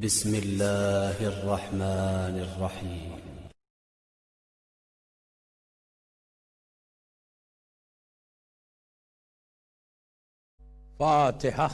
بسم اللہ الرحمن الرحیم۔ فاتحہ۔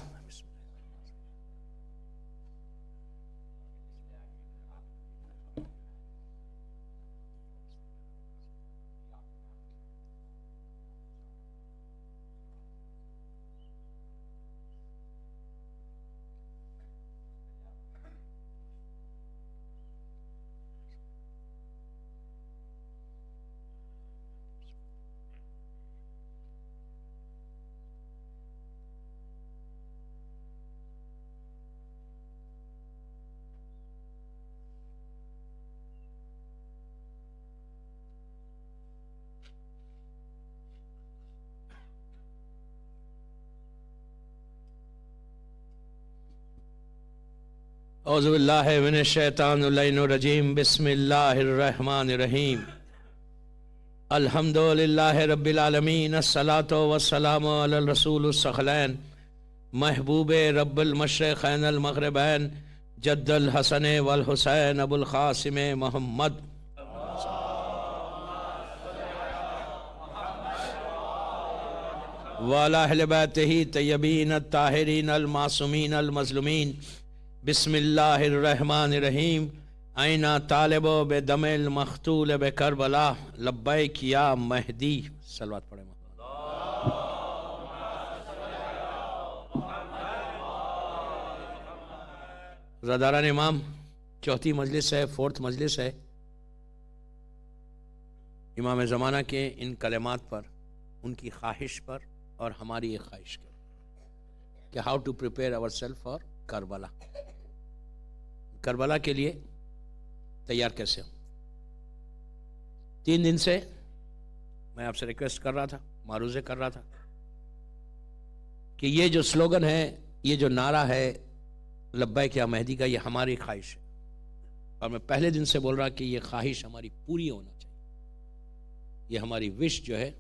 اعوذ باللہ من الشیطان اللعین الرجیم۔ بسم اللہ الرحمن الرحیم۔ الحمدللہ رب العالمین، الصلاۃ والسلام علی الرسول الثقلین، محبوب رب المشرقین المغربین، جد الحسن والحسین ابو القاسم محمد۔ وعلی اہل بیتہ طیبین الطاہرین المعصومین المظلومین۔ بسم اللہ الرحمن الرحیم۔ اینا طالب بدم المقتول بکربلا، لبیک یا مہدی۔ صلوات پڑھیں۔ رضاداران امام، چوتھی مجلس ہے، فورتھ مجلس ہے امام زمانہ کے ان کلمات پر، ان کی خواہش پر اور ہماری ایک خواہش پر کہ how to prepare our self for Karbala. Karbala کے لیے تیار کیسے ہوں؟ 3 دن سے میں آپ سے ریکویسٹ کر رہا تھا، معروضے کر رہا تھا کہ یہ جو سلوگن ہے، یہ جو نعرہ ہے لبیک یا مہدی کا، یہ ہماری خواہش ہے، اور میں پہلے دن سے بول رہا کہ یہ خواہش ہماری پوری ہونا چاہیے۔ یہ ہماری وش جو ہے،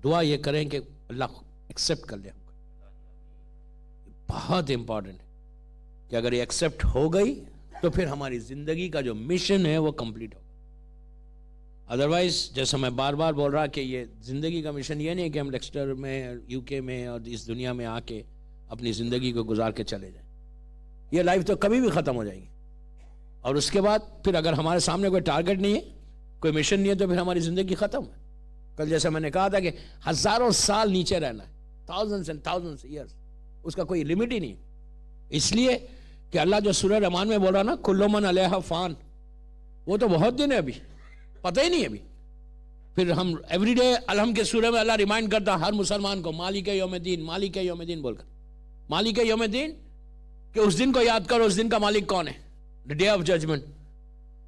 دعا یہ کریں کہ اللہ ایکسیپٹ کر لے ہم کو۔ بہت امپورٹنٹ ہے کہ اگر یہ ایکسیپٹ ہو گئی تو پھر ہماری زندگی کا جو مشن ہے وہ کمپلیٹ ہوگا۔ ادروائز جیسا میں بار بار بول رہا کہ یہ زندگی کا مشن یہ نہیں کہ ہم لیکسٹر میں، یو کے میں اور اس دنیا میں آ کے اپنی زندگی کو گزار کے چلے جائیں۔ یہ لائف تو کبھی بھی ختم ہو جائے گی، اور اس کے بعد پھر اگر ہمارے سامنے کوئی ٹارگٹ نہیں ہے، کوئی مشن نہیں ہے، تو پھر ہماری زندگی ختم ہے۔ کل جیسا میں نے کہا تھا کہ ہزاروں سال نیچے رہنا ہے، تھاؤزنڈس اینڈ تھاؤزنڈس ایئرس، اس کا کوئی لیمٹ ہی نہیں ہے۔ اس لیے کہ اللہ جو سورہ رحمان میں بول رہا نا، کل من علیہ فان، وہ تو بہت دن ہے، ابھی پتہ ہی نہیں ہے ابھی۔ پھر ہم ایوری ڈے الحم کے سورہ میں اللہ ریمائنڈ کرتا ہر مسلمان کو، مالک یوم الدین، مالک یوم الدین بول کر، مالک یوم الدین، کہ اس دن کو یاد کرو، اس دن کا مالک کون ہے، ڈے آف ججمنٹ۔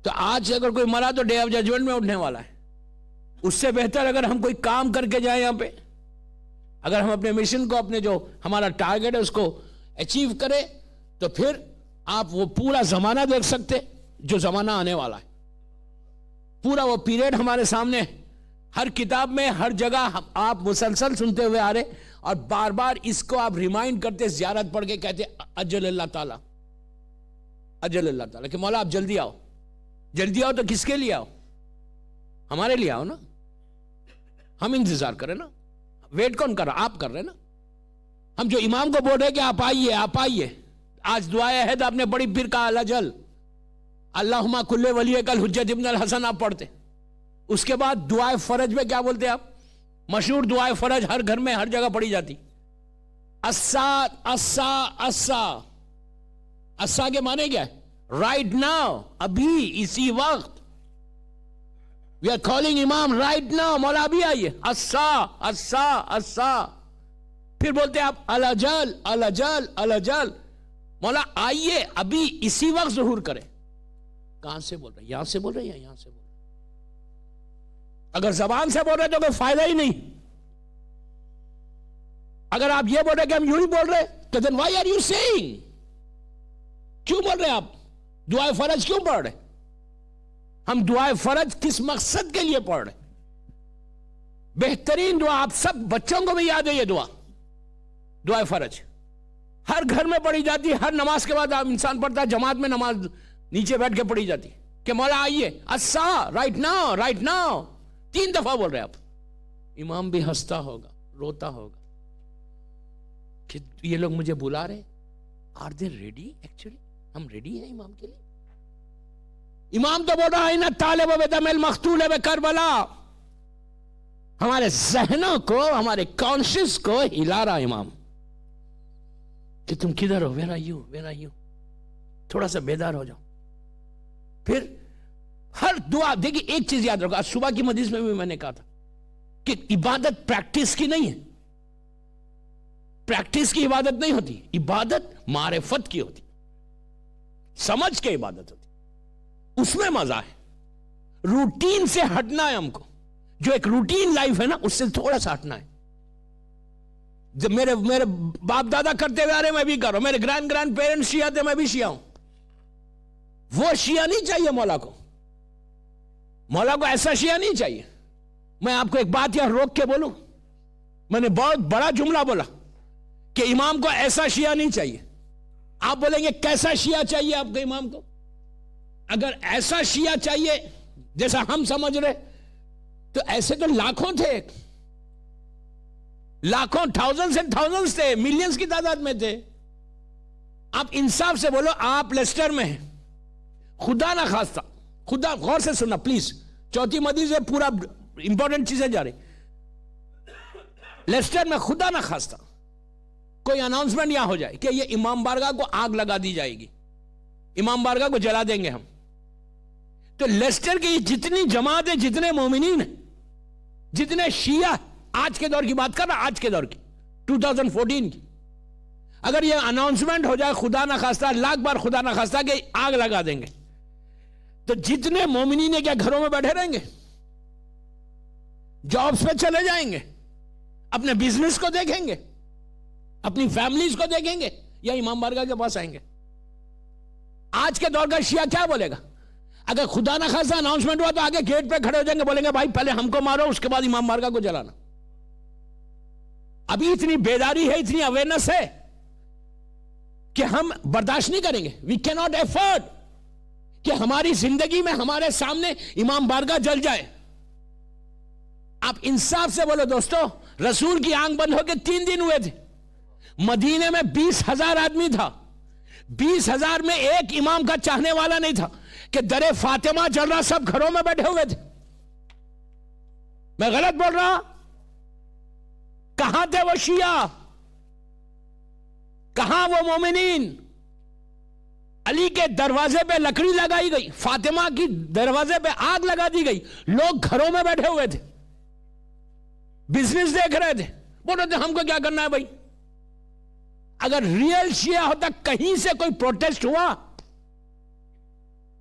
تو آج اگر کوئی مرا تو ڈے آف ججمنٹ میں اٹھنے والا ہے۔ اس سے بہتر اگر ہم کوئی کام کر کے جائیں یہاں پہ، اگر ہم اپنے مشن کو، اپنے جو ہمارا ٹارگٹ ہے اس کو اچیو کریں، تو پھر آپ وہ پورا زمانہ دیکھ سکتے جو زمانہ آنے والا ہے۔ پورا وہ پیریڈ ہمارے سامنے، ہر کتاب میں، ہر جگہ آپ مسلسل سنتے ہوئے آ رہے، اور بار بار اس کو آپ ریمائنڈ کرتے، زیارت پڑھ کے کہتے اجل اللہ تعالیٰ، اجل اللہ تعالیٰ، کہ مولا آپ جلدی آؤ، جلدی آؤ۔ تو کس کے لیے آؤ؟ ہمارے لیے آؤ نا۔ ہم انتظار کریں نا، ویٹ کون کر رہا؟ آپ کر رہے نا۔ ہم جو امام کو بول رہے کہ آپ آئیے، آپ آئیے۔ آج دعائے عہد آپ نے پڑھی، پھر کہا الجل، اللہم کل ولی کل حجت ابن الحسن آپ پڑھتے۔ اس کے بعد دعائے فرج میں کیا بولتے آپ؟ مشہور دعائے فرج ہر گھر میں، ہر جگہ پڑھی جاتی، اسا اسا اسا۔ اسا کے معنی کیا ہے؟ رائٹ ناؤ، ابھی، اسی وقت۔ وی آر کالنگ امام رائٹ ناؤ، مولا ابھی آئیے، اسا اسا اسا۔ پھر بولتے آپ الجل الجل الجل، مولا آئیے، ابھی، اسی وقت ظہور کرے۔ کہاں سے بول رہے ہیں؟ یہاں سے بول رہے ہیں یا یہاں سے بول رہے ہیں؟ اگر زبان سے بول رہے تو کوئی فائدہ ہی نہیں۔ اگر آپ یہ بول رہے کہ ہم یوں ہی بول رہے تو then why are you saying؟ کیوں بول رہے ہیں آپ؟ دعائے فرج کیوں پڑھ رہے؟ ہم دعائے فرج کس مقصد کے لیے پڑھ رہے؟ بہترین دعا، آپ سب بچوں کو بھی یاد ہے یہ دعا، دعائے فرج۔ ہر گھر میں پڑھی جاتی ہے، ہر نماز کے بعد انسان پڑھتا ہے، جماعت میں نماز نیچے بیٹھ کے پڑھی جاتی کہ مولا آئیے رائٹ ناؤ 3 دفعہ بول رہے آپ. امام بھی ہنستا ہوگا، روتا ہوگا کہ یہ لوگ مجھے بلا رہے. Are they ready? ایکچولی ہم ریڈی ہیں امام کے لیے؟ امام تو بول رہا ہے نا طالب بدم المقتول بکربلا. ہمارے ذہنوں کو، ہمارے کانشیس کو ہلا رہا امام کہ تم کدھر ہو، ویئر آر یو. تھوڑا سا بیدار ہو جاؤ. پھر ہر دعا دیکھیے، ایک چیز یاد رکھو، آج صبح کی مجلس میں بھی میں نے کہا تھا کہ عبادت پریکٹس کی نہیں ہے. پریکٹس کی عبادت نہیں ہوتی، عبادت معرفت کی ہوتی، سمجھ کے عبادت ہوتی، اس میں مزہ ہے. روٹین سے ہٹنا ہے ہم کو، جو ایک روٹین لائف ہے نا اس سے تھوڑا سا ہٹنا ہے. جب میرے باپ دادا کرتے ہوئے آ رہے میں بھی کر رہا ہوں، میرے گرینڈ پیرنٹس شیعہ تھے، میں بھی شیعہ ہوں. وہ شیعہ نہیں چاہیے مولا کو ایسا شیعہ نہیں چاہیے. میں آپ کو ایک بات یہاں روک کے بولوں، میں نے بہت بڑا جملہ بولا کہ امام کو ایسا شیعہ نہیں چاہیے. آپ بولیں گے کیسا شیعہ چاہیے آپ کو امام کو؟ اگر ایسا شیعہ چاہیے جیسا ہم سمجھ رہے تو ایسے تو لاکھوں تھے، لاکھوں، تھاؤزنڈز تھے، ملینز کی تعداد میں تھے. آپ انصاف سے بولو، آپ لیسٹر میں ہیں، خدا نہ خواستہ، خدا غور سے سننا پلیز، چوتھی مدی سے پورا امپورٹنٹ چیزیں جا رہی. لیسٹر میں خدا نہ خواستہ کوئی اناؤنسمنٹ یہاں ہو جائے کہ یہ امام بارگاہ کو آگ لگا دی جائے گی، امام بارگاہ کو جلا دیں گے ہم، تو لیسٹر کی جتنی جماعت ہے، جتنے مومنین ہیں، جتنے شیعہ، آج کے دور کی بات کر رہا، آج کے دور کی 2014 کی، اگر یہ اناؤنسمنٹ ہو جائے خدا نہ خواستہ، لاکھ بار خدا نہ خواستہ کہ آگ لگا دیں گے، تو جتنے مومنین ہیں کیا گھروں میں بیٹھے رہیں گے؟ جابز پہ چلے جائیں گے، اپنے بزنس کو دیکھیں گے، اپنی فیملیز کو دیکھیں گے، یا امام بارگاہ کے پاس آئیں گے؟ آج کے دور کا شیعہ کیا بولے گا؟ اگر خدا نہ خواستہ اناؤنسمنٹ ہوا تو آگے گیٹ پہ کھڑے ہو جائیں گے، بولیں گے بھائی پہلے ہم کو مارو، اس کے بعد امام بارگاہ کو جلانا. ابھی اتنی بیداری ہے، اتنی اویئرنس ہے کہ ہم برداشت نہیں کریں گے. وی کی ناٹ افورڈ کہ ہماری زندگی میں ہمارے سامنے امام بارگاہ جل جائے. آپ انصاف سے بولو دوستو، رسول کی آنکھ بند ہو کے 3 دن ہوئے تھے، مدینے میں 20,000 آدمی تھا، 20,000 میں ایک امام کا چاہنے والا نہیں تھا کہ در فاطمہ چل رہا، سب گھروں میں بیٹھے ہوئے تھے. میں غلط بول رہا؟ کہاں تھے وہ شیعہ؟ کہاں وہ مومنین؟ علی کے دروازے پہ لکڑی لگائی گئی، فاطمہ کی دروازے پہ آگ لگا دی گئی، لوگ گھروں میں بیٹھے ہوئے تھے، بزنس دیکھ رہے تھے، بول رہے تھے ہم کو کیا کرنا ہے بھائی. اگر ریئل شیعہ ہوتا، کہیں سے کوئی پروٹیسٹ ہوا،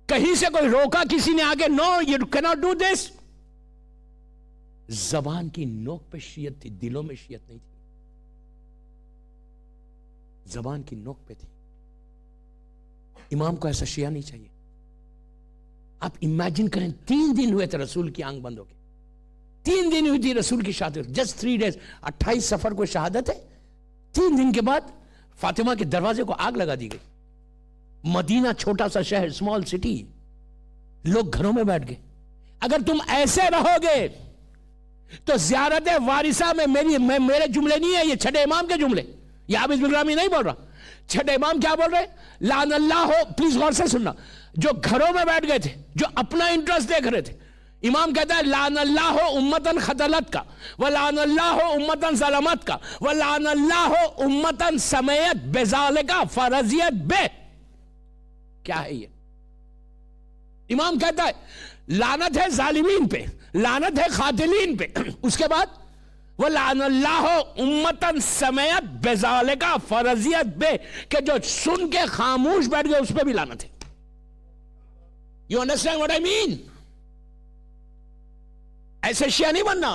کہیں سے کوئی روکا کسی نے آگے، نو یو کینٹ ڈو دس. زبان کی نوک پہ شیعت تھی، دلوں میں شیعت نہیں تھی. زبان کی نوک پہ تھی. امام کو ایسا شیعہ نہیں چاہیے. آپ امیجن کریں، 3 دن ہوئے تھے رسول کی آنکھ بند ہو کے، 3 دن ہوئی تھی رسول کی شہادت، جسٹ 3 days. 28 سفر کو شہادت ہے، 3 دن کے بعد فاطمہ کے دروازے کو آگ لگا دی گئی. مدینہ چھوٹا سا شہر، اسمال سٹی، لوگ گھروں میں بیٹھ گئے. اگر تم ایسے رہو گے تو زیارت وارثہ میں میرے جملے نہیں ہے، یہ چھٹے امام کے جملے، یہ حافظ بغرامی نہیں بول رہا. چھٹے امام کیا بول رہے؟ لعن اللہ ہو، پلیز غور سے سننا، جو گھروں میں بیٹھ گئے تھے، جو اپنا انٹرسٹ دیکھ رہے تھے. امام کہتا ہے لعن اللہ ہو امتن خطلت کا، ولعن اللہ ہو امتن ظلمت کا، ولعن اللہ ہو امتن سمیت بذالکا فرضیت بے. کیا ہے یہ؟ امام کہتا ہے لعنت ہے ظالمین پہ، لعنت ہے قاتلین پہ. اس کے بعد وَلَعَنَ اللَّهُ أُمَّةً سَمَيَتْ بِذَالِكَ فرضیت بے، کہ جو سن کے خاموش بیٹھ گئے اس پہ بھی لعنت ہے. You understand what I mean? ایسے شیعہ نہیں بننا.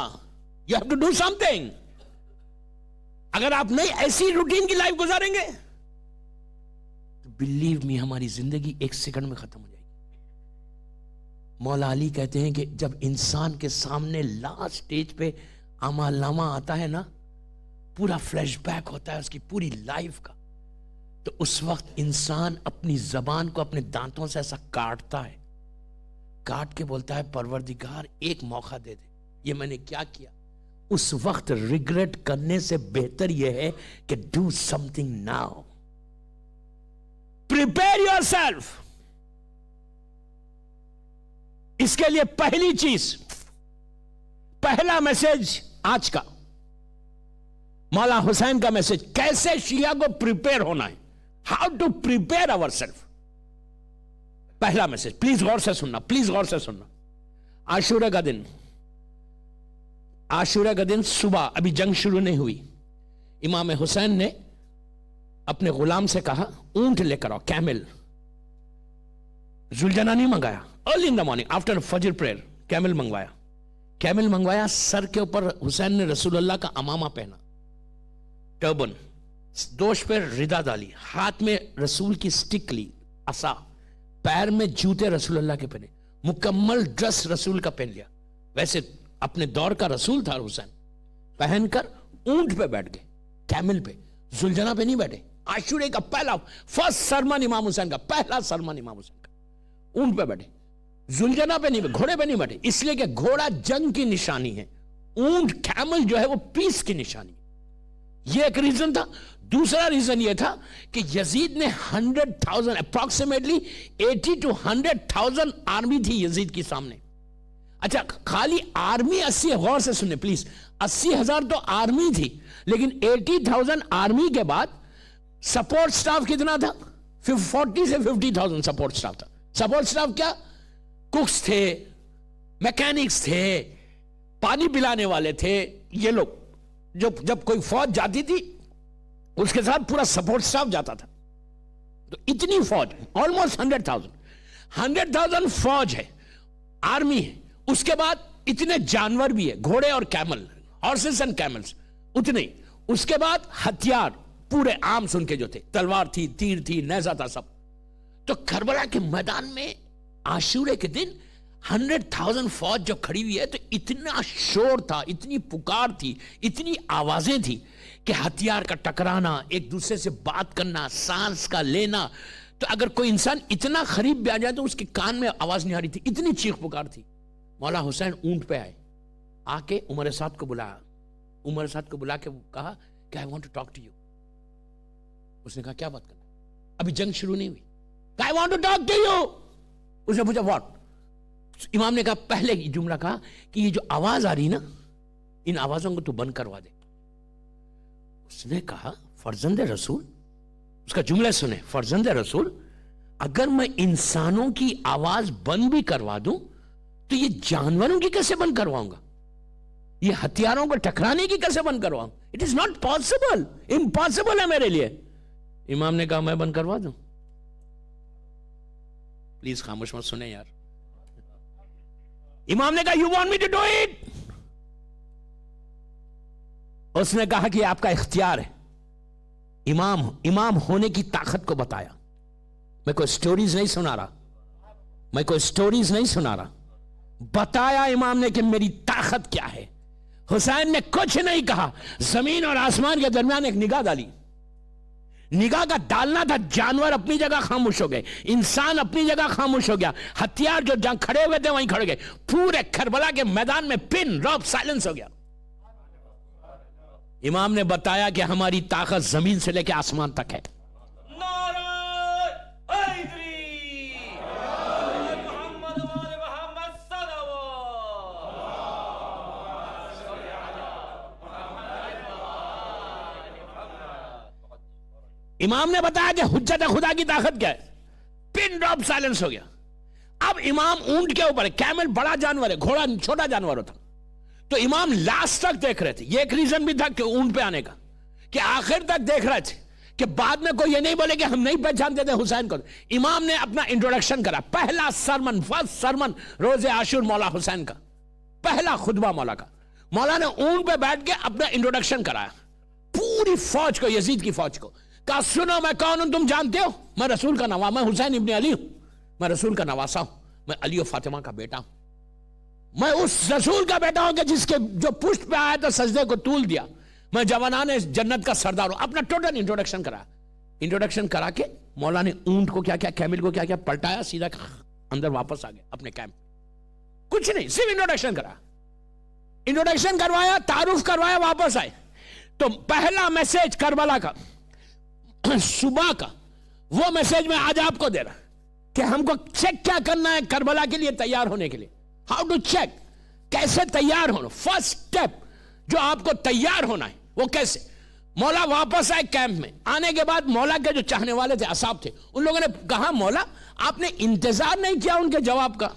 You have to do something. اگر آپ نہیں ایسی روٹین کی لائف گزاریں گے تو believe me ہماری زندگی 1 سیکنڈ میں ختم ہو جائے گی. مولا علی کہتے ہیں کہ جب انسان کے سامنے لاسٹ سٹیج پہ اعمال نامہ آتا ہے نا، پورا فلیش بیک ہوتا ہے اس کی پوری لائف کا. تو اس وقت انسان اپنی زبان کو اپنے دانتوں سے ایسا کاٹتا ہے، کاٹ کے بولتا ہے پروردگار ایک موقع دے دے، یہ میں نے کیا کیا؟ اس وقت ریگریٹ کرنے سے بہتر یہ ہے کہ do something now. Prepare yourself. اس کے لیے پہلی چیز، پہلا میسج آج کا مولا حسین کا میسج، کیسے شیعہ کو پریپیئر ہونا ہے، how to prepare our self. پہلا میسج پلیز غور سے سننا، پلیز غور سے سننا. عاشورہ کا دن، عاشورہ کا دن صبح، ابھی جنگ شروع نہیں ہوئی، امام حسین نے اپنے غلام سے کہا اونٹ لے کر آؤ، کیمل. زلجنہ نہیں منگایا، early in the morning after فجر پریئر کیمل منگوایا. کیمل منگوایا، سر کے اوپر حسین نے رسول اللہ کا امامہ پہنا، ٹربن، دوش پہ ردا ڈالی، ہاتھ میں رسول کی سٹک لی، عصا، پیر میں جوتے رسول اللہ کے پہنے، مکمل ڈریس رسول کا پہن لیا. ویسے اپنے دور کا رسول تھا حسین، پہن کر اونٹ پہ بیٹھ گئے، کیمل پہ. زلجنہ پہ نہیں بیٹھے. عاشورے کا پہلا فرسٹ سرمن امام حسین کا، پہلا سرمن امام حسین کا، اونٹ پہ بیٹھے. زلجنہ پہ نہیں بیٹھے، گھوڑے پہ نہیں بیٹھے، اس لیے کہ گھوڑا جنگ کی نشانی ہے، اونٹ کیمل جو ہے وہ پیس کی نشانی. یہ ایک ریزن تھا. دوسرا ریزن یہ تھا کہ یزید نے 100,000 اپروکسیمیٹلی 80 to 100,000 آرمی تھی یزید کی سامنے. اچھا خالی آرمی 80، غور سے سنیں پلیز، 80,000 تو آرمی تھی، لیکن 80,000 آرمی کے بعد سپورٹ سٹاف کتنا تھا؟ 40 سے 50,000 سپورٹ سٹاف تھا. سپورٹ سٹاف کیا؟ ککس تھے، میکینکس تھے، پانی پلانے والے تھے. یہ لوگ جب کوئی فوج جاتی تھی اس کے ساتھ پورا سپورٹ سٹاف جاتا تھا. تو اتنی فوج، آلموسٹ 100,000 فوج ہے، آرمی ہے. اس کے بعد اتنے جانور بھی ہے، گھوڑے اور کیمل، ہارسز اینڈ کیملز اتنے. اس کے بعد ہتھیار پورے آرمز ان کے جو تھے، تلوار تھی، تیر تھی، نیزہ تھا، سب. تو کربلا کے میدان میں عاشورے کے دن 100,000 فوج جو کھڑی ہوئی ہے، تو اتنا شور تھا، اتنی پکار تھی، اتنی آوازیں تھی کہ ہتھیار کا ٹکرانا، ایک دوسرے سے بات کرنا، سانس کا لینا. تو اگر کوئی انسان اتنا قریب بھی آ جائے تو اس کے کان میں آواز نہیں آ رہی تھی، اتنی چیخ پکار تھی. مولا حسین اونٹ پہ آئے، آ کے عمر سعد کو بلایا، عمر سعد کو بلا کے کہا کہ I want to talk to you. اس نے کہا کیا بات کرنا؟ ابھی جنگ شروع نہیں ہوئی. I want to talk to you. اس نے پوچھا what؟ امام نے کہا پہلے ہی جملہ کہا کہ یہ جو آواز آ رہی نا، ان آوازوں کو تو بند کروا دے. اس نے کہا فرزند رسول، اس کا جملہ سنیں، فرزند رسول، اگر میں انسانوں کی آواز بند بھی کروا دوں تو یہ جانوروں کی کیسے بند کرواؤں گا؟ یہ ہتھیاروں کو ٹکرانے کی کیسے بند کرواؤں؟ It is not possible, impossible ہے میرے لیے. امام نے کہا میں بند کروا دوں. پلیز خاموش مت سنیں یار. امام نے کہا you want me to do it. اس نے کہا کہ آپ کا اختیار ہے. امام ہونے کی طاقت کو بتایا. میں کوئی سٹوریز نہیں سنا رہا، بتایا امام نے کہ میری طاقت کیا ہے. حسین نے کچھ نہیں کہا، زمین اور آسمان کے درمیان ایک نگاہ ڈالی. نگاہ کا ڈالنا تھا، جانور اپنی جگہ خاموش ہو گئے، انسان اپنی جگہ خاموش ہو گیا، ہتھیار جو جہاں کھڑے ہوئے تھے وہیں کھڑے گئے. پورے کربلا کے میدان میں پن ڈراپ سائلنس ہو گیا. امام نے بتایا کہ ہماری طاقت زمین سے لے کے آسمان تک ہے. امام نے بتایا کہ حجت خدا کی طاقت کیا ہے. پن ڈراپ سائلنس ہو گیا. اب امام اونٹ کے اوپر ہے، کیمل بڑا جانور ہے، گھوڑا چھوٹا جانور ہوتا. تو امام لاسٹ تک دیکھ رہے تھے. یہ ایک ریزن بھی تھا کہ اونٹ پہ آنے کا، کہ آخر تک دیکھ رہے تھے کہ بعد میں کوئی یہ نہیں بولے کہ ہم نہیں پہچانتے تھے حسین کو. امام نے اپنا انٹروڈکشن کرا، پہلا سرمن، فرسٹ سرمن روز عاشور مولا حسین کا، پہلا خطبہ مولا کا. مولا نے اونٹ پہ بیٹھ کے اپنا انٹروڈکشن کرایا پوری فوج کو، یزید کی فوج کو. کہا سنو میں کون ہوں تم جانتے ہو؟ میں رسول کا نواسا، میں حسین ابن علی ہوں، میں رسول کا نواسا ہوں، میں علی و فاطمہ کا بیٹا ہوں، میں اس رسول کا بیٹا ہوں کہ جس کے جو پشت پہ آیا تو سجدے کو طول دیا، میں جوانان جنت کا سردار ہوں. اپنا ٹوٹل انٹروڈکشن کرا. انٹروڈکشن کرا کے مولا نے اونٹ کو کیا کیا, کیمل کو کیا کیا پلٹایا, سیدھا اندر واپس آ گیا اپنے کیمپ. کچھ نہیں, صرف انٹروڈکشن کرا, انٹروڈکشن کروایا, تعارف کروایا, واپس آئے. تو پہلا میسج کربلا کا صبح کا, وہ میسج میں آج آپ کو دے رہا کہ ہم کو چیک کیا کرنا ہے کربلا کے لیے تیار ہونے کے لیے. ہاؤ ٹو چیک, کیسے تیار ہونا. فرسٹ اسٹیپ جو آپ کو تیار ہونا ہے وہ کیسے. مولا واپس آئے کیمپ میں. آنے کے بعد مولا کے جو چاہنے والے تھے, اصحاب تھے, ان لوگوں نے کہا مولا آپ نے انتظار نہیں کیا ان کے جواب کا,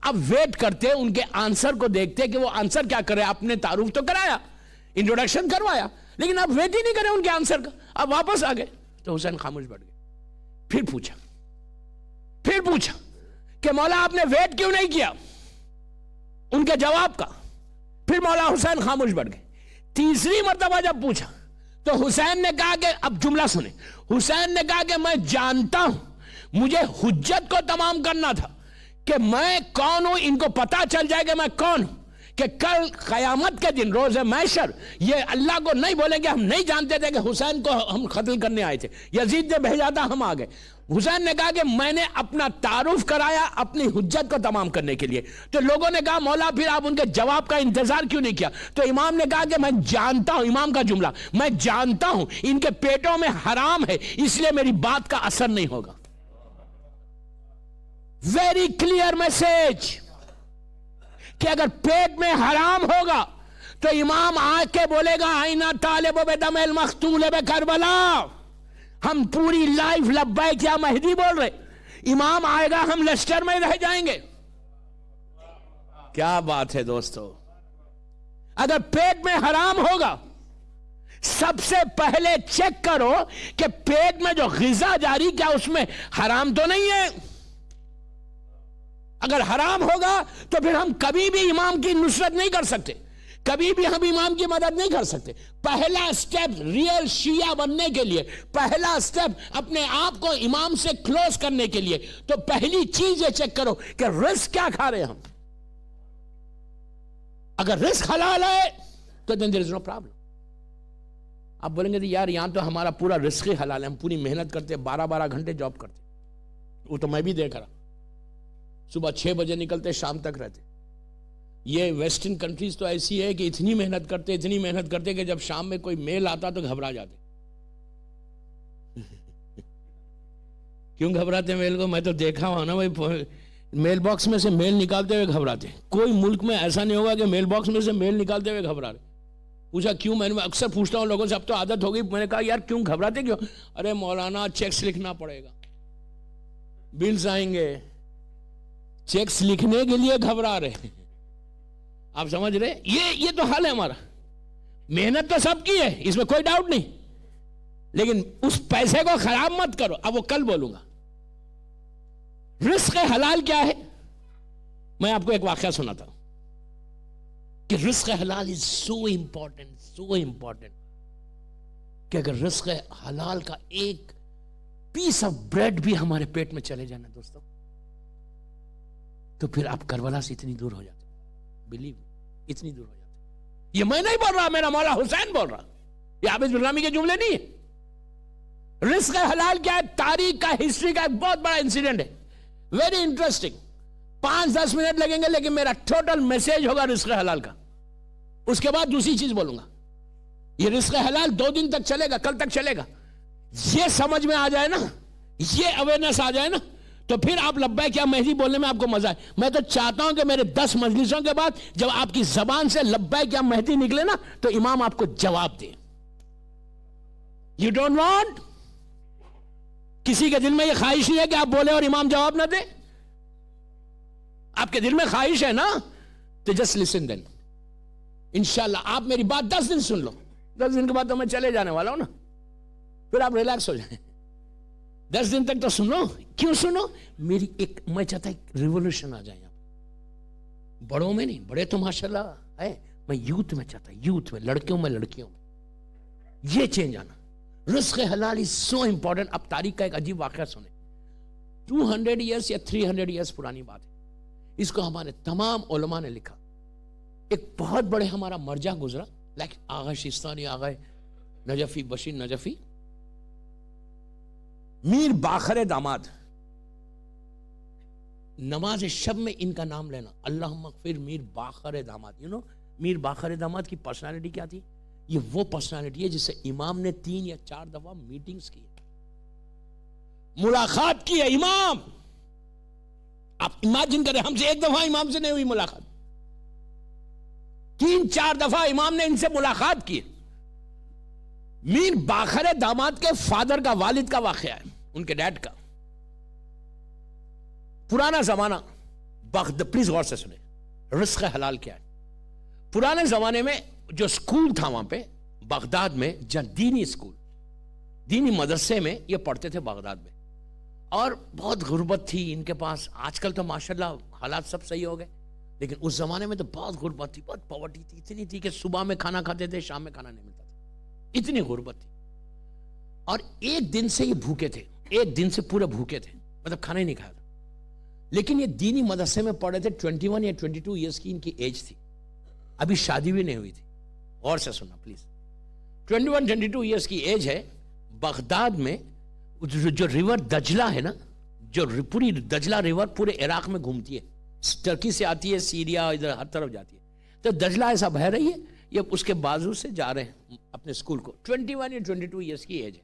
اب ویٹ کرتے ان کے آنسر کو دیکھتے کہ وہ آنسر کیا کرے. آپ نے تعارف تو کرایا, انٹروڈکشن کروایا, لیکن آپ ویٹ ہی نہیں کرے ان کے آنسر کا, اب واپس آ گئے. تو حسین خاموش بیٹھ گئے. پھر پوچھا کہ مولا آپ نے ویٹ کیوں نہیں کیا ان کے جواب کا. پھر مولا حسین خاموش بیٹھ گئے. تیسری مرتبہ جب پوچھا تو حسین نے کہا کہ, اب جملہ سنیں, حسین نے کہا کہ میں جانتا ہوں مجھے حجت کو تمام کرنا تھا کہ میں کون ہوں, ان کو پتا چل جائے کہ میں کون ہوں, کہ کل قیامت کے دن روز محشر یہ اللہ کو نہیں بولیں گے ہم نہیں جانتے تھے کہ حسین کو ہم قتل کرنے آئے تھے, یزید نے بھیجا تھا, ہم آ گئے. حسین نے کہا کہ میں نے اپنا تعارف کرایا اپنی حجت کو تمام کرنے کے لیے. تو لوگوں نے کہا مولا پھر آپ ان کے جواب کا انتظار کیوں نہیں کیا. تو امام نے کہا کہ میں جانتا ہوں, امام کا جملہ, میں جانتا ہوں ان کے پیٹوں میں حرام ہے اس لیے میری بات کا اثر نہیں ہوگا. ویری کلیئر میسج کہ اگر پیٹ میں حرام ہوگا تو امام آ کے بولے گا آئینہ طالب و بدم المقتول بکربلا. ہم پوری لائف لبیک یا مہدی بول رہے, امام آئے گا ہم لشکر میں رہ جائیں گے. کیا بات ہے دوستو. اگر پیٹ میں حرام ہوگا سب سے پہلے چیک کرو کہ پیٹ میں جو غذا جاری کیا اس میں حرام تو نہیں ہے. اگر حرام ہوگا تو پھر ہم کبھی بھی امام کی نصرت نہیں کر سکتے, کبھی بھی ہم امام کی مدد نہیں کر سکتے. پہلا سٹیپ ریئل شیعہ بننے کے لیے, پہلا سٹیپ اپنے آپ کو امام سے کلوز کرنے کے لیے, تو پہلی چیز یہ چیک کرو کہ رزق کیا کھا رہے ہیں ہم. اگر رزق حلال ہے تو then there is no problem. آپ بولیں گے یار یہاں تو ہمارا پورا رزق ہی حلال ہے, ہم پوری محنت کرتے 12 گھنٹے جاب کرتے. وہ تو میں بھی دیکھ رہا, صبح 6 بجے نکلتے شام تک رہتے. یہ ویسٹرن کنٹریز تو ایسی ہے کہ اتنی محنت کرتے کہ جب شام میں کوئی میل آتا تو گھبرا جاتے. کیوں گھبراتے میل کو؟ میں تو دیکھا ہوا نا بھائی, میل باکس میں سے میل نکالتے ہوئے گھبراتے. کوئی ملک میں ایسا نہیں ہوگا کہ میل باکس میں سے میل نکالتے ہوئے گھبرا رہے. پوچھا کیوں؟ میں نے اکثر پوچھتا ہوں لوگوں سے, اب تو عادت ہو گئی. میں نے کہا یار کیوں گھبراتے کیوں؟ ارے مولانا چیکس لکھنا پڑے گا, بلز آئیں گے, چیکس لکھنے کے لیے گھبرا رہے. آپ سمجھ رہے؟ یہ تو حال ہے ہمارا. محنت تو سب کی ہے, اس میں کوئی ڈاؤٹ نہیں, لیکن اس پیسے کو خراب مت کرو. اب وہ کل بولوں گا. رزق حلال کیا ہے؟ میں آپ کو ایک واقعہ سناتا ہوں کہ رزق حلال از سو امپورٹنٹ کہ اگر رزق حلال کا ایک پیس آف بریڈ بھی ہمارے پیٹ میں چلے جانا دوستوں, تو پھر آپ کربلا سے اتنی دور ہو جاتے. بلیو می, اتنی دور ہو جاتے. یہ میں نہیں بول رہا, میرا مولا حسین بول رہا, یہ عابد بن رامی کے جملے نہیں ہے. رزق حلال کیا ہے؟ تاریخ کا, ہسٹری کا ایک بہت بڑا انسیڈنٹ ہے, ویری انٹرسٹنگ. 5-10 منٹ لگیں گے لیکن میرا ٹوٹل میسج ہوگا رزق حلال کا. اس کے بعد دوسری چیز بولوں گا. یہ رزق حلال 2 دن تک چلے گا, کل تک چلے گا. یہ سمجھ میں آ جائے نا, یہ اویئرنیس آ جائے نا, تو پھر آپ لبیک یا مہدی بولنے میں آپ کو مزہ ہے. میں تو چاہتا ہوں کہ میرے 10 مجلسوں کے بعد جب آپ کی زبان سے لبیک یا مہدی نکلے نا تو امام آپ کو جواب دے. یو ڈونٹ وانٹ, کسی کے دل میں یہ خواہش نہیں ہے کہ آپ بولے اور امام جواب نہ دے. آپ کے دل میں خواہش ہے نا, تو جسٹ لسن دین. انشاءاللہ آپ میری بات 10 دن سن لو, 10 دن کے بعد تو میں چلے جانے والا ہوں نا, پھر آپ ریلیکس ہو جائیں. 10 دن تک تو سنو. کیوں سنو؟ میری ایک, میں چاہتا ایک ریولوشن آ جائے یہاں. بڑوں میں نہیں, بڑے تو ماشاءاللہ ہے, میں یوتھ میں چاہتا, یوتھ میں, لڑکیوں میں, یہ چینج آنا. رزق حلال از سو امپورٹنٹ. اب تاریخ کا ایک عجیب واقعہ سنیں. 200 ایئرس یا 300 ایئرس پرانی بات ہے. اس کو ہمارے تمام علماء نے لکھا. ایک بہت بڑے ہمارا مرجع گزرا, لائک آغا شیستانی, آغا نجفی, بشیر نجفی. میر باخر داماد، نماز شب میں ان کا نام لینا، اللہم اغفر میر باخر داماد. میر باخر داماد کی پرسنالٹی کیا تھی؟ یہ وہ پرسنالٹی ہے جس سے امام نے 3 یا 4 دفعہ میٹنگز کی، ملاقات کی ہے. امام، آپ امیجن کریں، ہم سے 1 دفعہ امام سے نہیں ہوئی ملاقات، 3-4 دفعہ امام نے ان سے ملاقات کی. میر باخر داماد کے فادر کا، والد کا واقعہ ہے، ان کے ڈیڈ کا. پرانا زمانہ، پلیز غور سے سنیں، رزق حلال کیا ہے. پرانے زمانے میں جو اسکول تھا وہاں پہ بغداد میں، دینی اسکول، دینی مدرسے میں یہ پڑھتے تھے بغداد میں، اور بہت غربت تھی ان کے پاس. آج کل تو ماشاءاللہ حالات سب صحیح ہو گئے، لیکن اس زمانے میں تو بہت غربت تھی، بہت پاورٹی تھی، اتنی تھی کہ صبح میں کھانا کھاتے تھے، شام میں کھانا نہیں ملتا تھا، اتنی غربت تھی. اور ایک دن سے یہ بھوکے تھے، ایک دن سے پورے بھوکے تھے، مطلب کھانا ہی نہیں کھایا تھا. لیکن یہ دینی مدرسے میں پڑھے تھے. 21 یا 22 ایئرس کی ان کی ایج تھی، ابھی شادی بھی نہیں ہوئی تھی. غور سے سننا پلیز، 21-22 ایئرس کی ایج ہے. بغداد میں جو ریور دجلہ ہے نا، جو پوری دجلہ ریور پورے عراق میں گھومتی ہے، ترکی سے آتی ہے، سیریا، ادھر ہر طرف جاتی ہے. تو دجلہ ایسا بہ رہی ہے، یہ اس کے بازو سے جا رہے ہیں اپنے اسکول کو. 21 یا 22 ایئرس کی ایج ہے.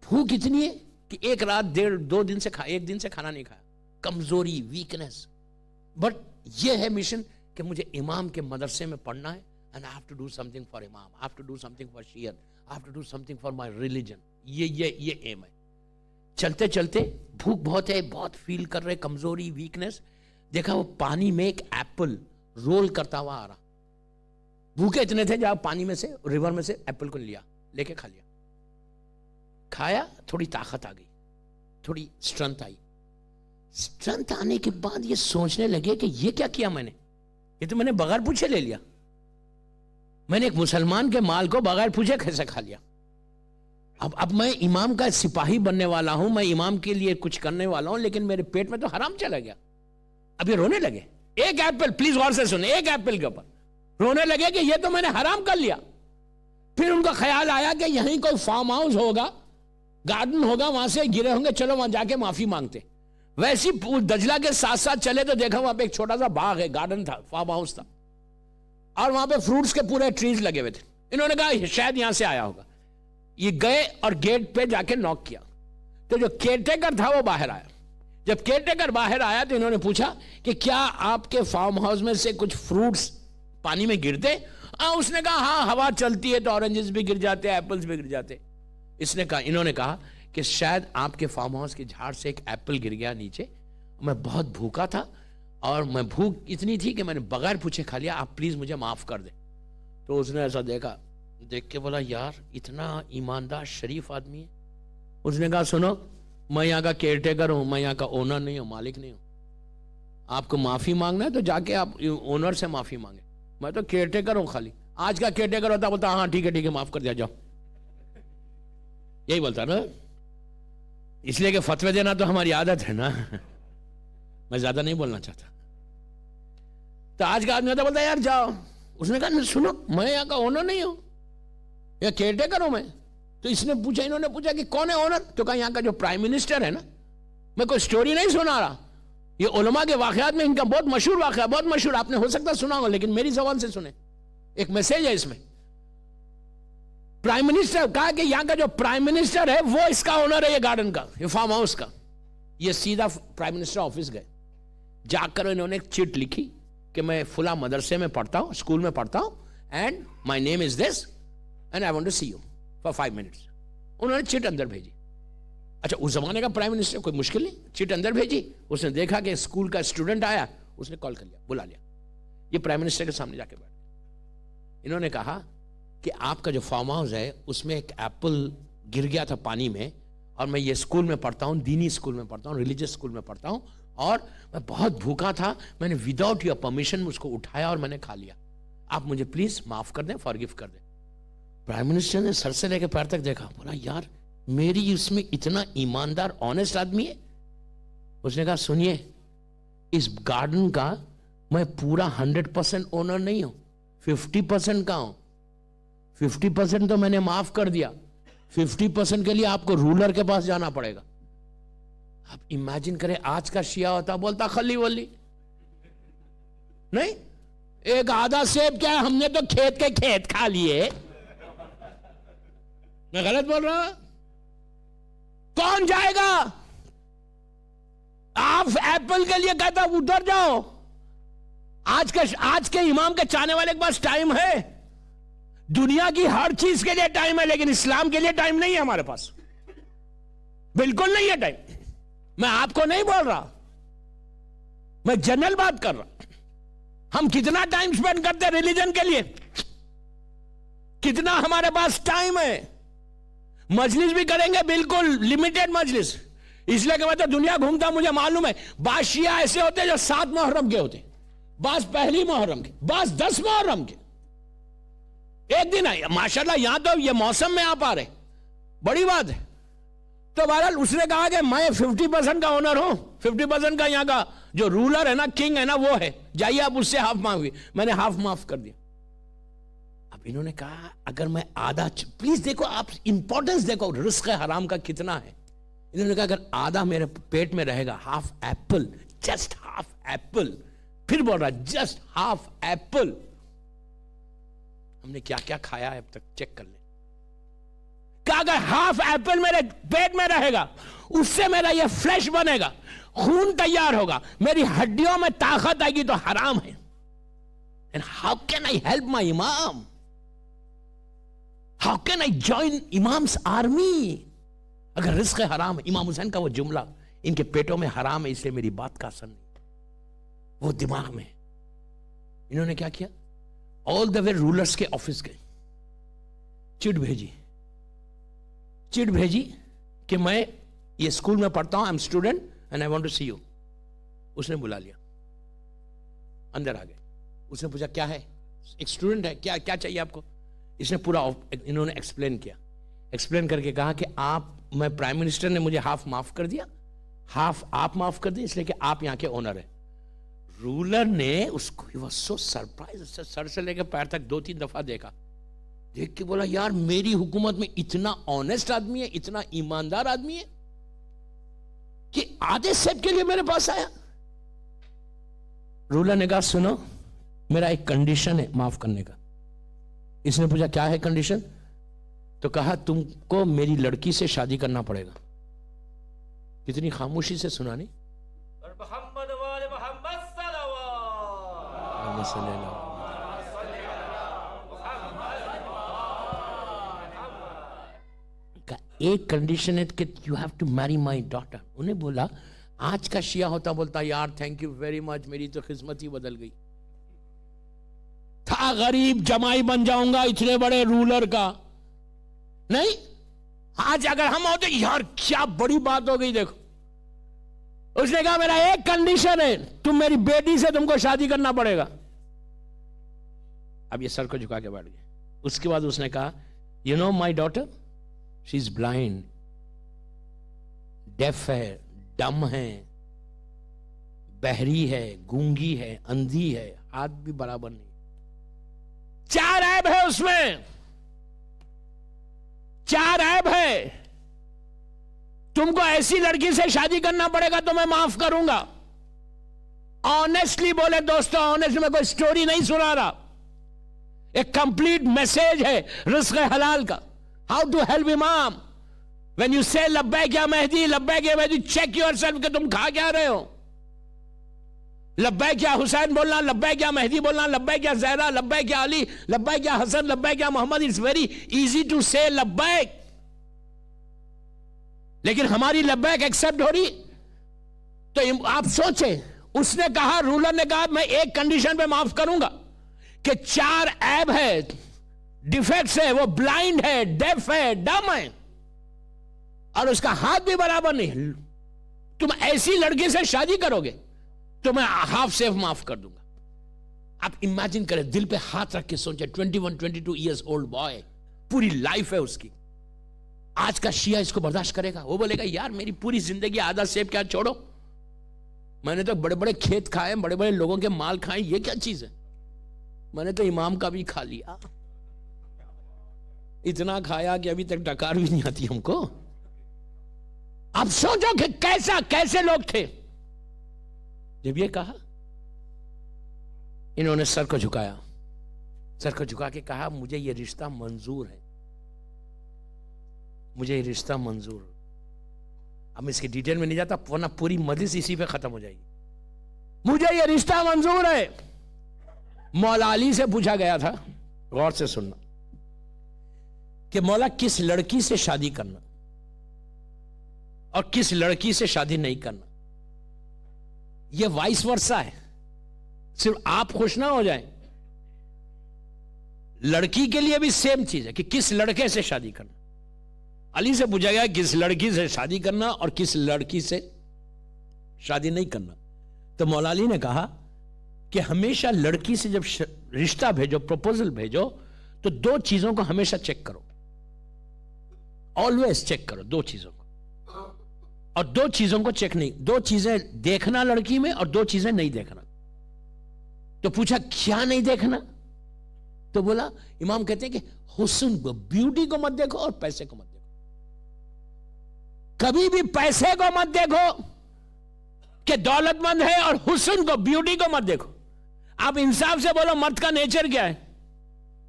بھوک اتنی ہے کہ ایک رات 2 دن سے ایک دن سے کھانا نہیں کھایا. کمزوری، ویکنس. بٹ یہ ہے مشن کہ مجھے امام کے مدرسے میں پڑھنا ہے. And I have to do something for Imam. I have to do something for Shia. I have to do something for my religion. یہ aim ہے. چلتے چلتے بھوک بہت ہے، بہت فیل کر رہے، کمزوری، ویکنس. دیکھا وہ پانی میں ایک ایپل رول کرتا ہوا آ رہا. بھوکے اتنے تھے جب پانی میں سے، ریور میں سے ایپل کو لیا، لے کے کھا لیا. کھایا، تھوڑی طاقت آ گئی، تھوڑی اسٹرنتھ آئی. اسٹرنتھ آنے کے بعد یہ سوچنے لگے کہ یہ کیا کیا میں نے، یہ تو میں نے بغیر پوچھے لے لیا. میں نے ایک مسلمان کے مال کو بغیر پوچھے کیسے کھا لیا. اب میں امام کا سپاہی بننے والا ہوں، میں امام کے لیے کچھ کرنے والا ہوں، لیکن میرے پیٹ میں تو حرام چلا گیا. اب یہ رونے لگے. ایک ایپل، پلیز غور سے سنیں، ایک ایپل کے اوپر رونے لگے کہ یہ تو میں نے حرام کر لیا. پھر ان کا خیال آیا کہ یہیں کوئی فارم ہاؤس ہوگا، گارڈن ہوگا، وہاں سے گرے ہوں گے، چلو وہاں جا کے معافی مانگتے. ویسی دجلہ کے ساتھ ساتھ چلے تو دیکھا وہاں پہ ایک چھوٹا سا باغ ہے، گارڈن تھا، فارم ہاؤس تھا، اور وہاں پہ فروٹس کے پورے ٹریز لگے ہوئے تھے. انہوں نے کہا شاید یہاں سے آیا ہوگا. یہ گئے اور گیٹ پہ جا کے نوک کیا. تو جو کیئرٹیکر تھا وہ باہر آیا. جب کیئرٹیکر باہر آیا تو انہوں نے پوچھا کہ کیا آپ کے فارم ہاؤس میں سے کچھ فروٹس پانی میں گرتے؟ اس نے کہا ہاں، ہوا چلتی ہے تو اورنجز بھی گر جاتے، ایپلز بھی گر جاتے. انہوں نے کہا کہ شاید آپ کے فارم ہاؤس کے جھاڑ سے ایک ایپل گر گیا نیچے. میں بہت بھوکا تھا اور میں بھوک اتنی تھی کہ میں نے بغیر پوچھے کھا لیا، آپ پلیز مجھے معاف کر دیں. تو اس نے ایسا دیکھا، دیکھ کے بولا یار اتنا ایماندار شریف آدمی ہے. اس نے کہا سنو، میں یہاں کا کیئر ٹیکر ہوں، میں یہاں کا اونر نہیں ہوں، مالک نہیں ہوں. آپ کو معافی مانگنا ہے تو جا کے آپ اونر سے معافی مانگیں، میں تو کیئر ٹیکر ہوں خالی. آج کا کیئر ٹیکر ہوتا بولتا ہاں ٹھیک ہے معاف کر دیا جاؤ، یہی بولتا نا. اس لیے کہ فتوے دینا تو ہماری عادت ہے نا، میں زیادہ نہیں بولنا چاہتا. تو آج کا آدمی ہوتا بولتا یار جاؤ. اس نے کہا سنو، میں یہاں کا اونر نہیں ہوں، یا کیئر ٹیکر ہوں میں. تو انہوں نے پوچھا کہ کون ہے اونر؟ تو کہا یہاں کا جو پرائم منسٹر ہے نا. میں کوئی سٹوری نہیں سنا رہا، یہ علماء کے واقعات میں ان کا بہت مشہور واقعہ، بہت مشہور، آپ نے ہو سکتا سنا ہو لیکن میری زبان سے سنیں، ایک میسج ہے اس میں. پرائم منسٹر کہا کہ یہاں کا جو پرائم منسٹر ہے وہ اس کا اونر ہے، یہ گارڈن کا، یہ فارم ہاؤس کا. یہ سیدھا پرائم منسٹر آفس گئے. جا کر انہوں نے ایک چٹ لکھی کہ میں فلاں مدرسے میں پڑھتا ہوں، اسکول میں پڑھتا ہوں، and my name is this and I want to see you for 5 minutes. انہوں نے چٹ اندر بھیجی. اچھا اس زمانے کا پرائم منسٹر کوئی مشکل نہیں، چٹ اندر بھیجی. اس نے دیکھا کہ اسکول کا اسٹوڈنٹ آیا، اس نے کال کر لیا، بلا لیا. یہ پرائم منسٹر کے سامنے جا کے بیٹھ گئے. انہوں نے کہا کہ آپ کا جو فارم ہاؤس ہے اس میں ایک ایپل گر گیا تھا پانی میں، اور میں یہ اسکول میں پڑھتا ہوں، دینی اسکول میں پڑھتا ہوں، ریلیجس اسکول میں پڑھتا ہوں، اور میں بہت بھوکا تھا، میں نے وداؤٹ یور پرمیشن اس کو اٹھایا اور میں نے کھا لیا. آپ مجھے پلیز معاف کر دیں، فارگیو کر دیں. پرائم منسٹر نے سر سے لے کے پیر تک دیکھا، بولا یار میری اس میں اتنا ایماندار آنےسٹ آدمی ہے. اس نے کہا سنیے، اس گارڈن کا میں پورا 100% اونر نہیں ہوں، 50% کا ہوں. 50% تو میں نے معاف کر دیا، 50% کے لیے آپ کو رولر کے پاس جانا پڑے گا. آپ امیجن کریں آج کا شیعہ ہوتا بولتا خلی ولی نہیں، ایک آدھا سیب کیا ہے، ہم نے تو کھیت کے کھیت کھا لیے. میں غلط بول رہا ہوں؟ کون جائے گا؟ آپ ایپل کے لیے کہتا ادھر جاؤ. آج کے امام کے چاہنے والے کے پاس ٹائم ہے، دنیا کی ہر چیز کے لیے ٹائم ہے، لیکن اسلام کے لیے ٹائم نہیں ہے ہمارے پاس، بالکل نہیں ہے ٹائم. میں آپ کو نہیں بول رہا، میں جنرل بات کر رہا. ہم کتنا ٹائم سپینڈ کرتے ہیں ریلیجن کے لیے؟ کتنا ہمارے پاس ٹائم ہے؟ مجلس بھی کریں گے بالکل لمیٹڈ مجلس، اس لیے کہ میں تو دنیا گھومتا مجھے معلوم ہے. بعض شیعہ ایسے ہوتے ہیں جو 7 محرم کے ہوتے، بعض پہلی محرم کے، بعض 10 محرم کے. ایک دن ہے ماشاءاللہ، یہاں تو یہ موسم میں آپ آ رہے، بڑی بات ہے. تو بہرحال اس نے کہا کہ میں 50% کا اونر ہوں، 50% کا یہاں کا جو رولر ہے نا، کنگ ہے نا، وہ ہے، جائیے آپ اس سے ہاف مانگیے. میں نے ہاف معاف کر دیا. اب انہوں نے کہا اگر میں آدھا، پلیز دیکھو آپ امپورٹنس دیکھو رزق حرام کا کتنا ہے. انہوں نے کہا اگر آدھا میرے پیٹ میں رہے گا، half apple, just half apple, پھر بول رہا جسٹ ہاف ایپل. ہم نے کیا کیا کھایا ہے اب تک چیک کر لیں. کہا اگر ہاف ایپل میرے پیٹ میں رہے گا، اس سے میرا یہ فلیش بنے گا، خون تیار ہوگا، میری ہڈیوں میں طاقت آئے گی، تو حرام ہے. And how can I help my imam? How can I join imam's army? اگر رزق حرام ہے، امام حسین کا وہ جملہ ان کے پیٹوں میں حرام ہے اس لیے میری بات کا اثر نہیں، وہ دماغ میں. انہوں نے کیا کیا؟ آل دا وے رولرز کے آفس گئے، چٹ بھیجی کہ میں یہ اسکول میں پڑھتا ہوں، I am student and I want to see you. اس نے بلا لیا، اندر آ گئے. اس نے پوچھا کیا ہے، ایک اسٹوڈنٹ ہے، کیا چاہیے آپ کو؟ اس نے پورا انہوں نے ایکسپلین کیا. ایکسپلین کر کے کہا کہ میں پرائم منسٹر نے مجھے ہاف معاف کر دیا، ہاف آپ معاف کر دیا، اس لیے کہ آپ یہاں کے اونر ہیں. رولر نے اس کو he was so surprised، سر سے لے کے پیر تک 2-3 دفعہ دیکھا، دیکھ کے بولا یار میری حکومت میں اتنا آنےسٹ آدمی ہے، اتنا ایماندار آدمی ہے کہ آدھے سیب کے لیے میرے پاس آیا. رولر نے کہا سنو میرا ایک کنڈیشن ہے معاف کرنے کا. اس نے پوچھا کیا ہے کنڈیشن؟ تو کہا تم کو میری لڑکی سے شادی کرنا پڑے گا. کتنی خاموشی سے سنا نہیں. محمد وآل محمد صلوات. ایک کنڈیشن ہے کہ you have to marry my daughter. انہیں بولا آج کا شیعہ ہوتا بولتا یار تھینک یو ویری مچ، میری تو قسمت ہی بدل گئی، تھا غریب جمائی بن جاؤں گا اتنے بڑے رولر کا. نہیں، آج اگر ہم ہوتے یار کیا بڑی بات ہو گئی دیکھو. اس نے کہا میرا ایک کنڈیشن ہے، تم میری بیٹی سے تم کو شادی کرنا پڑے گا. اب یہ سر کو جھکا کے بیٹھ گئے. اس کے بعد اس نے کہا you know my daughter she is blind, deaf ہے، ڈم ہے، بہری ہے، گونگی ہے، اندھی ہے، ہاتھ بھی برابر نہیں، 4 عیب ہے اس میں، 4 عیب ہے. تم کو ایسی لڑکی سے شادی کرنا پڑے گا تو میں معاف کروں گا. آنےسٹلی بولے دوستو، آنےسٹلی میں کوئی سٹوری نہیں سنا رہا، ایک کمپلیٹ میسج ہے رزق حلال کا. ہاؤ ٹو ہیلپ امام وین یو سے لبیک یا مہدی، لبیک یا مہدی، چیک یور سیلف کہ تم کھا کیا رہے ہو. لبیک یا حسین بولنا، لبیک یا مہدی بولنا، لبیک یا زہرا، لبیک یا علی، لبیک یا حسن، لبیک یا محمد. اٹس ویری ایزی ٹو سے لبیک، لیکن ہماری لبیک ایکسپٹ ہو رہی. تو آپ سوچیں، اس نے کہا، رولر نے کہا میں ایک کنڈیشن پہ معاف کروں گا کہ 4 عیب ہے، ڈیفیکٹس ہے، وہ بلائنڈ ہے، ڈیف ہے، ڈم ہے، اور اس کا ہاتھ بھی برابر نہیں. تم ایسی لڑکی سے شادی کرو گے تو میں ہاف سیف معاف کر دوں گا. آپ امیجن کریں، دل پہ ہاتھ رکھ کے سوچیں، 21-22 ایئرز اولڈ بوائے، پوری لائف ہے اس کی. آج کا شیعہ اس کو برداشت کرے گا؟ وہ بولے گا یار میری پوری زندگی آدھا سیب کیا چھوڑو، میں نے تو بڑے بڑے کھیت کھائے، بڑے بڑے لوگوں کے مال کھائے، یہ کیا چیز ہے، میں نے تو امام کا بھی کھا لیا، اتنا کھایا کہ ابھی تک ڈکار بھی نہیں آتی ہم کو. آپ سوچو کہ کیسے لوگ تھے. جب یہ کہا انہوں نے سر کو جھکایا, سر کو جھکا کے کہا مجھے یہ رشتہ منظور ہے, مجھے یہ رشتہ منظور. اب اس کی ڈیٹیل میں نہیں جاتا ورنہ پوری مجلس اسی پہ ختم ہو جائے گی. مجھے یہ رشتہ منظور ہے. مولا علی سے پوچھا گیا تھا, غور سے سننا, کہ مولا کس لڑکی سے شادی کرنا اور کس لڑکی سے شادی نہیں کرنا. یہ وائس ورسا ہے, صرف آپ خوش نہ ہو جائیں, لڑکی کے لیے بھی سیم چیز ہے کہ کس لڑکے سے شادی کرنا. علی سے پوچھا گیا کس لڑکی سے شادی کرنا اور کس لڑکی سے شادی نہیں کرنا. تو مولا علی نے کہا کہ ہمیشہ لڑکی سے جب رشتہ بھیجو, پروپوزل بھیجو, تو دو چیزوں کو ہمیشہ چیک کرو, آلویز چیک کرو دو چیزوں کو. اور دو چیزوں کو چیک نہیں, دو چیزیں دیکھنا لڑکی میں اور دو چیزیں نہیں دیکھنا. تو پوچھا کیا نہیں دیکھنا؟ تو بولا امام کہتے ہیں کہ حسن کو, بیوٹی کو مت دیکھو اور پیسے کو مت دیکھو. کبھی بھی پیسے کو مت دیکھو کہ دولت مند ہے اور حسن کو, بیوٹی کو مت دیکھو. آپ انصاف سے بولو مرد کا نیچر کیا ہے؟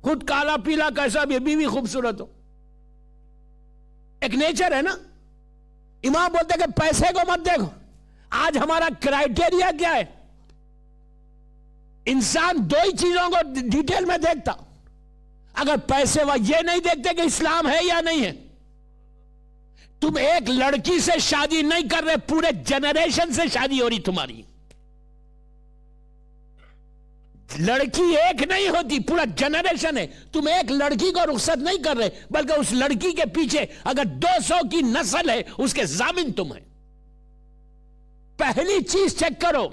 خود کالا پیلا کیسا بھی بیوی خوبصورت ہو, ایک نیچر ہے نا. امام بولتے کہ پیسے کو مت دیکھو. آج ہمارا کرائیٹیریا کیا ہے؟ انسان دو ہی چیزوں کو ڈیٹیل میں دیکھتا. اگر پیسے یہ نہیں دیکھتے کہ اسلام ہے یا نہیں ہے. تم ایک لڑکی سے شادی نہیں کر رہے, پورے جنریشن سے شادی ہو رہی تمہاری. لڑکی ایک نہیں ہوتی, پورا جنریشن ہے. تم ایک لڑکی کو رخصت نہیں کر رہے بلکہ اس لڑکی کے پیچھے اگر 200 کی نسل ہے اس کے ضامن تم ہیں. پہلی چیز چیک کرو.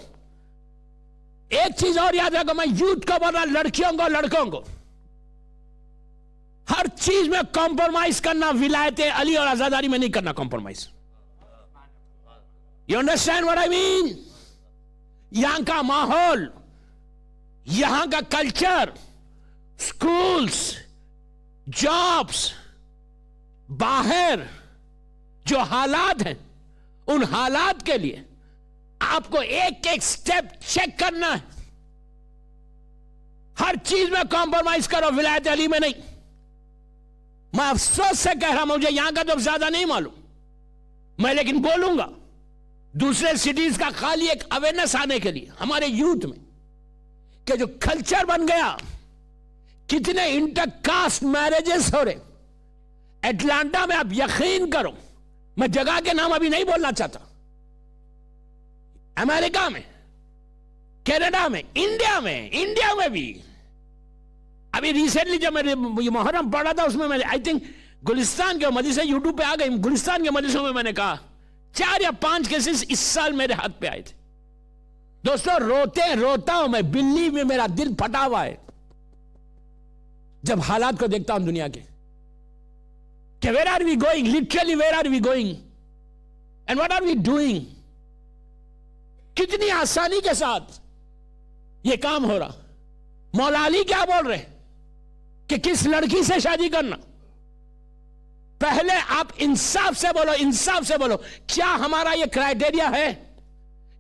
ایک چیز اور یاد رکھو, میں یوتھ کو بول رہا, لڑکیوں کو لڑکوں کو, ہر چیز میں کمپرومائز کرنا ولایت علی اور آزاداری میں نہیں کرنا compromise. You understand what I mean? یہاں کا ماحول, یہاں کا کلچر, سکولز, جابز, باہر جو حالات ہیں, ان حالات کے لیے آپ کو ایک ایک سٹیپ چیک کرنا ہے. ہر چیز میں کمپرومائز کرو, ولایت علی میں نہیں. میں افسوس سے کہہ رہا ہوں, مجھے یہاں کا تو زیادہ نہیں معلوم, میں لیکن بولوں گا دوسرے سٹیز کا خالی ایک اویئرنس آنے کے لیے ہمارے یوتھ میں, کہ جو کلچر بن گیا, کتنے انٹر کاسٹ میرجز ہو رہے. اٹلانٹا میں آپ یقین کرو, میں جگہ کے نام ابھی نہیں بولنا چاہتا, امریکہ میں, کینیڈا میں, انڈیا میں بھی. ابھی ریسنٹلی جب میں محرم پڑھا تھا اس میں آئی تھنک گلستان کے مدرسے یوٹیوب پہ آ گئی, گلستان کے مدرسوں میں نے کہا 4 یا 5 کیسز اس سال میرے ہاتھ پہ آئے تھے. دوستو روتا ہوں میں, بلی میں میرا دل پھٹا ہوا ہے جب حالات کو دیکھتا ہوں دنیا کے, کہ where are we going, literally where are we going and what are we doing. کتنی آسانی کے ساتھ یہ کام ہو رہا. مولا علی کیا بول رہے کہ کس لڑکی سے شادی کرنا. پہلے آپ انصاف سے بولو, کیا ہمارا یہ کرائیٹیریا ہے؟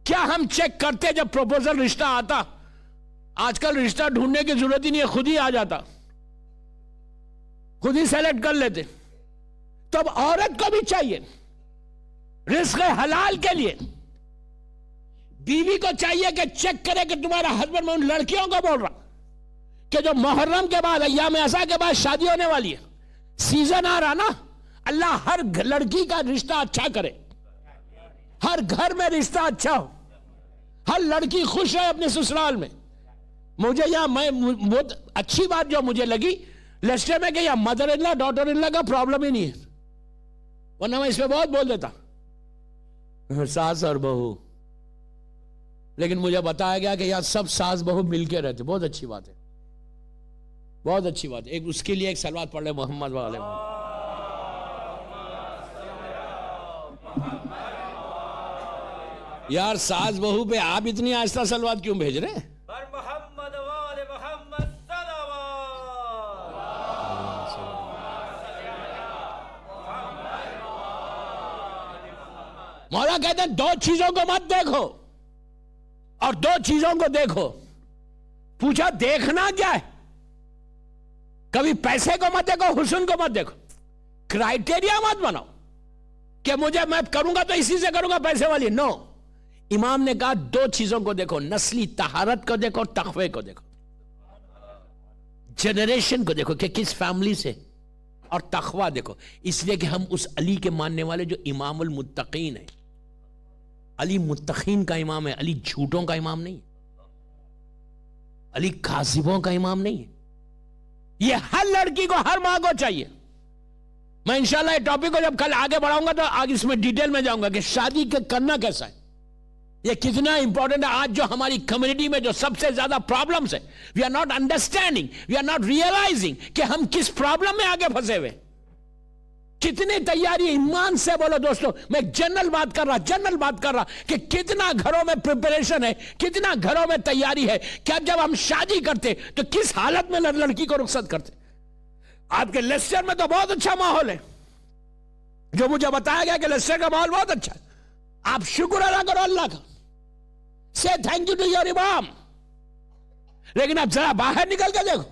کیا ہم چیک کرتے جب پروپوزل رشتہ آتا؟ آج کل رشتہ ڈھونڈنے کی ضرورت ہی نہیں ہے, خود ہی آ جاتا, خود ہی سیلیکٹ کر لیتے. تو اب عورت کو بھی چاہیے رزق حلال کے لیے, بیوی کو چاہیے کہ چیک کرے کہ تمہارا ہسبینڈ. میں ان لڑکیوں کو بول رہا کہ جو محرم کے بعد, ایام عزا کے بعد شادی ہونے والی ہے, سیزن آ رہا نا, اللہ ہر لڑکی کا رشتہ اچھا کرے, ہر گھر میں رشتہ اچھا ہو, ہر لڑکی خوش رہے اپنے سسرال میں. مجھے یہاں بہت اچھی بات جو مجھے لگی لیسٹر میں, کہ یہاں mother in law daughter in لا کا پرابلم ہی نہیں ہے, ورنہ میں اس پہ بہت بول دیتا ساس اور بہو. لیکن مجھے بتایا گیا کہ یہاں سب ساس بہو مل کے رہتے. بہت اچھی بات ہے, بہت اچھی بات ہے. ایک اس کے لیے ایک سلوات پڑھ لے محمد والے. یار ساس بہو پہ آپ اتنی آہستہ سلوات کیوں بھیج رہے ہیں؟ محمد والے محمد مولا کہتے ہیں دو چیزوں کو مت دیکھو اور دو چیزوں کو دیکھو. پوچھا دیکھنا کیا ہے؟ کبھی پیسے کو مت دیکھو، حسن کو مت دیکھو. کرائٹیریا مت بناؤ کہ مجھے میں کروں گا تو اسی سے کروں گا پیسے والی. نو. امام نے کہا دو چیزوں کو دیکھو، نسلی طہارت کو دیکھو، تقوی کو دیکھو، جنریشن کو دیکھو کہ کس فیملی سے، اور تقوی دیکھو. اس لیے کہ ہم اس علی کے ماننے والے جو امام المتقین ہے. علی متقین کا امام ہے، علی جھوٹوں کا امام نہیں ہے، علی کاذبوں کا امام نہیں ہے. یہ ہر لڑکی کو، ہر ماں کو چاہیے. میں انشاءاللہ یہ ٹاپک کو جب کل آگے بڑھاؤں گا تو آگے اس میں ڈیٹیل میں جاؤں گا کہ شادی کرنا کیسا ہے، یہ کتنا امپورٹنٹ ہے. آج جو ہماری کمیونٹی میں جو سب سے زیادہ پرابلمز ہیں، we are not understanding, we are not realizing کہ ہم کس پرابلم میں آگے پھنسے ہوئے. کتنی تیاری، ایمان سے بولو دوستو. میں جنرل بات کر رہا کہ کتنا گھروں میں پریپریشن ہے، کتنا گھروں میں تیاری ہے. کیا جب ہم شادی کرتے تو کس حالت میں لڑکی کو رخصت کرتے؟ آپ کے لیسٹر میں تو بہت اچھا ماحول ہے، جو مجھے بتایا گیا کہ لیسٹر کا ماحول بہت اچھا ہے. آپ شکر ادا کرو اللہ کا، say thank you to your امام. لیکن اب ذرا باہر نکل کے دیکھو،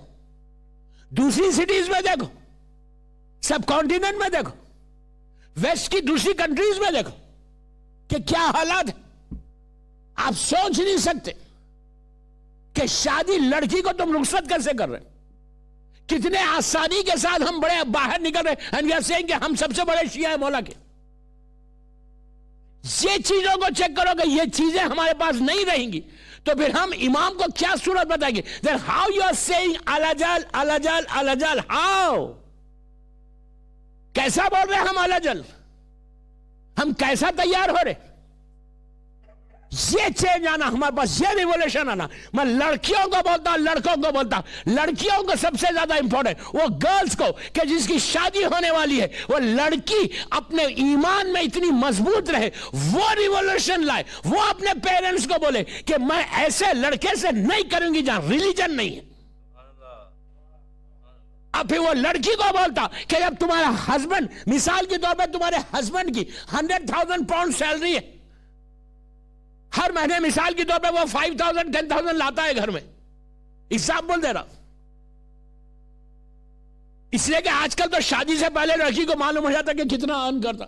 دوسری سٹیز میں دیکھو، سب کانٹیننٹ میں دیکھو، ویسٹ کی دوسری کنٹریز میں دیکھو کہ کیا حالات ہے. آپ سوچ نہیں سکتے کہ شادی لڑکی کو تم رخصت کیسے کر رہے، کتنے آسانی کے ساتھ ہم بڑے باہر نکل رہے ہیں. and we are saying کہ ہم سب سے بڑے شیعہ ہیں مولا کے. یہ چیزوں کو چیک کرو کہ یہ چیزیں ہمارے پاس نہیں رہیں گی تو پھر ہم امام کو کیا صورت بتائیں گے. then how you are saying الجل الجل الجل، how، کیسا بول رہے ہم الجل، ہم کیسا تیار ہو رہے. یہ چینج آنا ہمارے پاس، یہ ریولیوشن آنا. میں لڑکیوں کو بولتا ہوں، لڑکوں کو بولتا ہوں. لڑکیوں کو سب سے زیادہ امپورٹنٹ، وہ گرلز کو کہ جس کی شادی ہونے والی ہے، وہ لڑکی اپنے ایمان میں اتنی مضبوط رہے، وہ ریولیوشن لائے. وہ اپنے پیرنٹس کو بولے کہ میں ایسے لڑکے سے نہیں کروں گی جہاں ریلیجن نہیں ہے. اب پھر وہ لڑکی کو بولتا کہ جب تمہارا ہسبینڈ، مثال کے طور پر تمہارے ہسبینڈ کی 100,000 پاؤنڈ سیلری ہے، ہر مہینے مثال کے طور پہ وہ 5,000 10,000 لاتا ہے گھر میں، ایگزامپل دے رہا. اس لیے کہ آج کل تو شادی سے پہلے لڑکی کو معلوم ہو جاتا کہ کتنا ارن کرتا،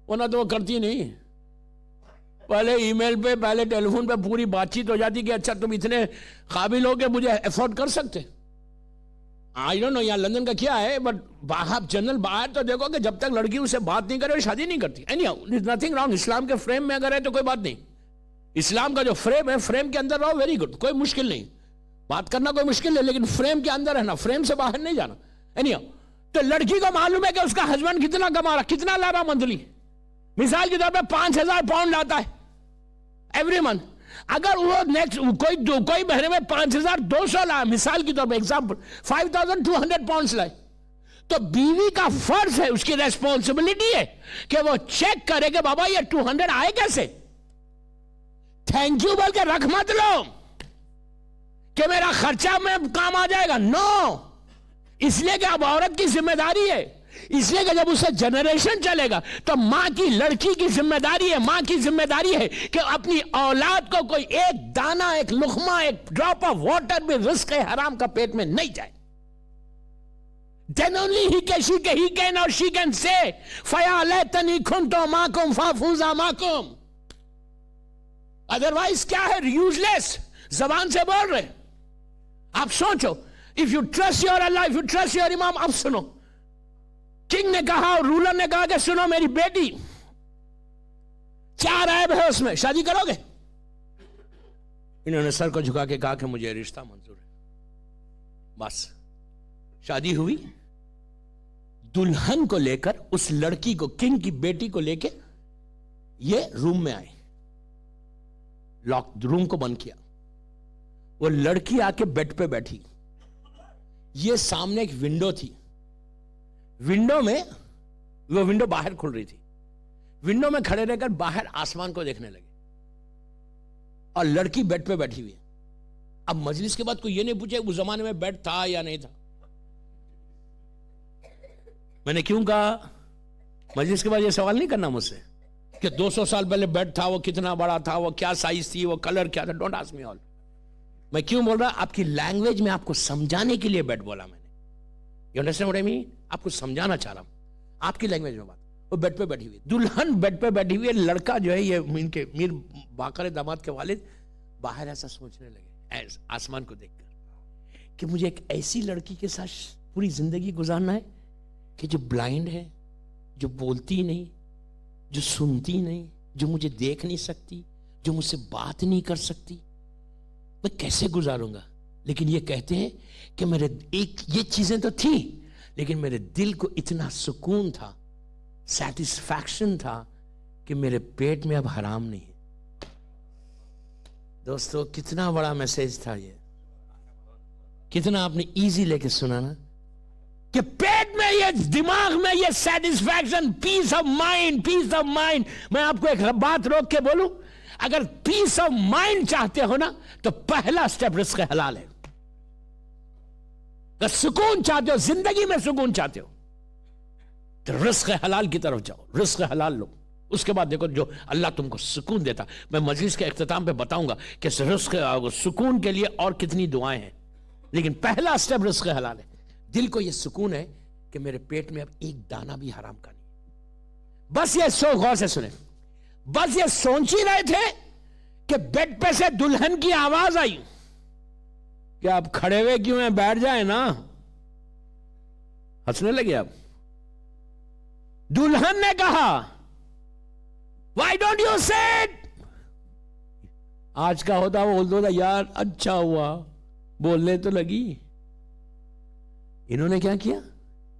ورنہ تو وہ کرتی نہیں. پہلے ای میل پہ، پہلے ٹیلی فون پہ پوری بات چیت ہو جاتی کہ اچھا تم اتنے قابل ہو کہ مجھے افورڈ کر سکتے. آئی ڈونٹ نو یہاں لندن کا کیا ہے، بٹ آپ جنرل باہر تو دیکھو کہ جب تک لڑکی اس سے بات نہیں کرے وہ شادی نہیں کرتی. نتھنگ رانگ، اسلام کے فریم میں اگر ہے تو کوئی بات نہیں. اسلام کا جو فریم ہے، فریم کے اندر رہو، ویری گڈ، کوئی مشکل نہیں. بات کرنا کوئی مشکل نہیں، لیکن فریم کے اندر رہنا، فریم سے باہر نہیں جانا. تو لڑکی کو معلوم ہے کہ اس کا ہسبینڈ کتنا کما رہا، کتنا لا رہا منتھلی. مثال کے طور پہ 5,000 پاؤنڈ لاتا ہے ایوری منتھ. اگر وہ کوئی مہینے میں 5,200 لائے، مثال کی طور پہ ایگزامپل 5,200 پاؤنڈز لائے، تو بیوی کا فرض ہے، اس کی ریسپانسبلٹی ہے کہ وہ چیک کرے کہ بابا یہ 200 آئے کیسے. تھینک یو بول کے رکھ مت لو کہ میرا خرچہ میں کام آ جائے گا. نو، اس لیے کہ اب عورت کی ذمہ داری ہے. اس لیے کہ جب اسے جنریشن چلے گا تو ماں کی، لڑکی کی ذمہ داری ہے، ماں کی ذمہ داری ہے کہ اپنی اولاد کو کوئی ایک دانہ، ایک لقمہ، ایک ڈراپ آف واٹر بھی رزق حرام کا پیٹ میں نہیں جائے. Then only he can say فَيَا لَيْتَنِي كُنْتُ مَعَكُمْ فَأَفُوزَ مَعَكُمْ. ادروائز کیا ہے؟ یوزلیس. زبان سے بول رہے. آپ سوچو، if you trust your Allah, if you trust your امام. اب سنو، کنگ نے کہا اور رولر نے کہا کہ سنو میری بیٹی، 4 عیب ہے اس میں، شادی کرو گے؟ انہوں نے سر کو جھکا کے کہا کہ مجھے رشتہ منظور ہے. بس شادی ہوئی. دلہن کو لے کر اس لڑکی کو، کنگ کی بیٹی کو لے کے یہ روم میں آئے، لاک روم کو بند کیا. وہ لڑکی آ کے بیڈ پہ بیٹھی، یہ سامنے ایک ونڈو تھی، ونڈو میں، وہ ونڈو باہر کھل رہی تھی، ونڈو میں کھڑے رہ کر باہر آسمان کو دیکھنے لگے اور لڑکی بیڈ پہ بیٹھی ہوئی ہے. اب مجلس کے بعد کوئی یہ نہیں پوچھے اس زمانے میں بیڈ تھا یا نہیں تھا. میں نے کیوں کہا مجلس کے بعد یہ سوال نہیں کرنا مجھ سے. کہ 200 سال پہلے بیڈ تھا، وہ کتنا بڑا تھا، وہ کیا سائز تھی، وہ کلر کیا تھا. ڈونٹ آسک می آل. میں کیوں بول رہا؟ آپ کی لینگویج میں آپ کو سمجھانے کے لیے بیڈ بولا میں نے. یو انڈرسٹینڈ واٹ آئی مین؟ آپ کو سمجھانا چاہ رہا ہوں آپ کی لینگویج میں بات. وہ بیڈ پہ بیٹھی ہوئی، دلہن بیڈ پہ بیٹھی ہوئی ہے، لڑکا جو ہے یہ ان کے میر باقر داماد کے والد باہر ایسا سوچنے لگے آسمان کو دیکھ کر کہ مجھے ایک ایسی لڑکی کے ساتھ پوری زندگی گزارنا ہے کہ جو بلائنڈ ہے، جو بولتی نہیں، جو سنتی نہیں، جو مجھے دیکھ نہیں سکتی، جو مجھ سے بات نہیں کر سکتی. میں کیسے گزاروں گا؟ لیکن یہ کہتے ہیں کہ میرے ایک یہ چیزیں تو تھیں، لیکن میرے دل کو اتنا سکون تھا، سیٹسفیکشن تھا کہ میرے پیٹ میں اب حرام نہیں ہے. دوستو کتنا بڑا میسج تھا یہ، کتنا آپ نے ایزی لے کے سنا نا، کہ پیٹ میں یہ، دماغ میں یہ satisfaction, peace of mind, peace of mind. میں آپ کو ایک بات روک کے بولوں، اگر پیس آف مائنڈ چاہتے ہو نا تو پہلا سٹیپ رزق حلال ہے. اگر سکون چاہتے ہو، زندگی میں سکون چاہتے ہو تو رزق حلال کی طرف جاؤ، رزق حلال لو. اس کے بعد دیکھو جو اللہ تم کو سکون دیتا. میں مجلس کے اختتام پہ بتاؤں گا کہ رزق سکون کے لیے اور کتنی دعائیں ہیں، لیکن پہلا سٹیپ رزق حلال ہے. دل کو یہ سکون ہے کہ میرے پیٹ میں اب ایک دانہ بھی حرام کا نہیں. بس یہ غور سے سنیں، بس یہ سوچ ہی رہے تھے کہ بیڈ پہ سے دلہن کی آواز آئی کہ آپ کھڑے ہوئے کیوں ہیں، بیٹھ جائیں نا. ہنسنے لگے آپ. دلہن نے کہا why don't you sit؟ آج کا ہوتا وہ بولتا تھا یار اچھا ہوا بولنے تو لگی. انہوں نے کیا کیا؟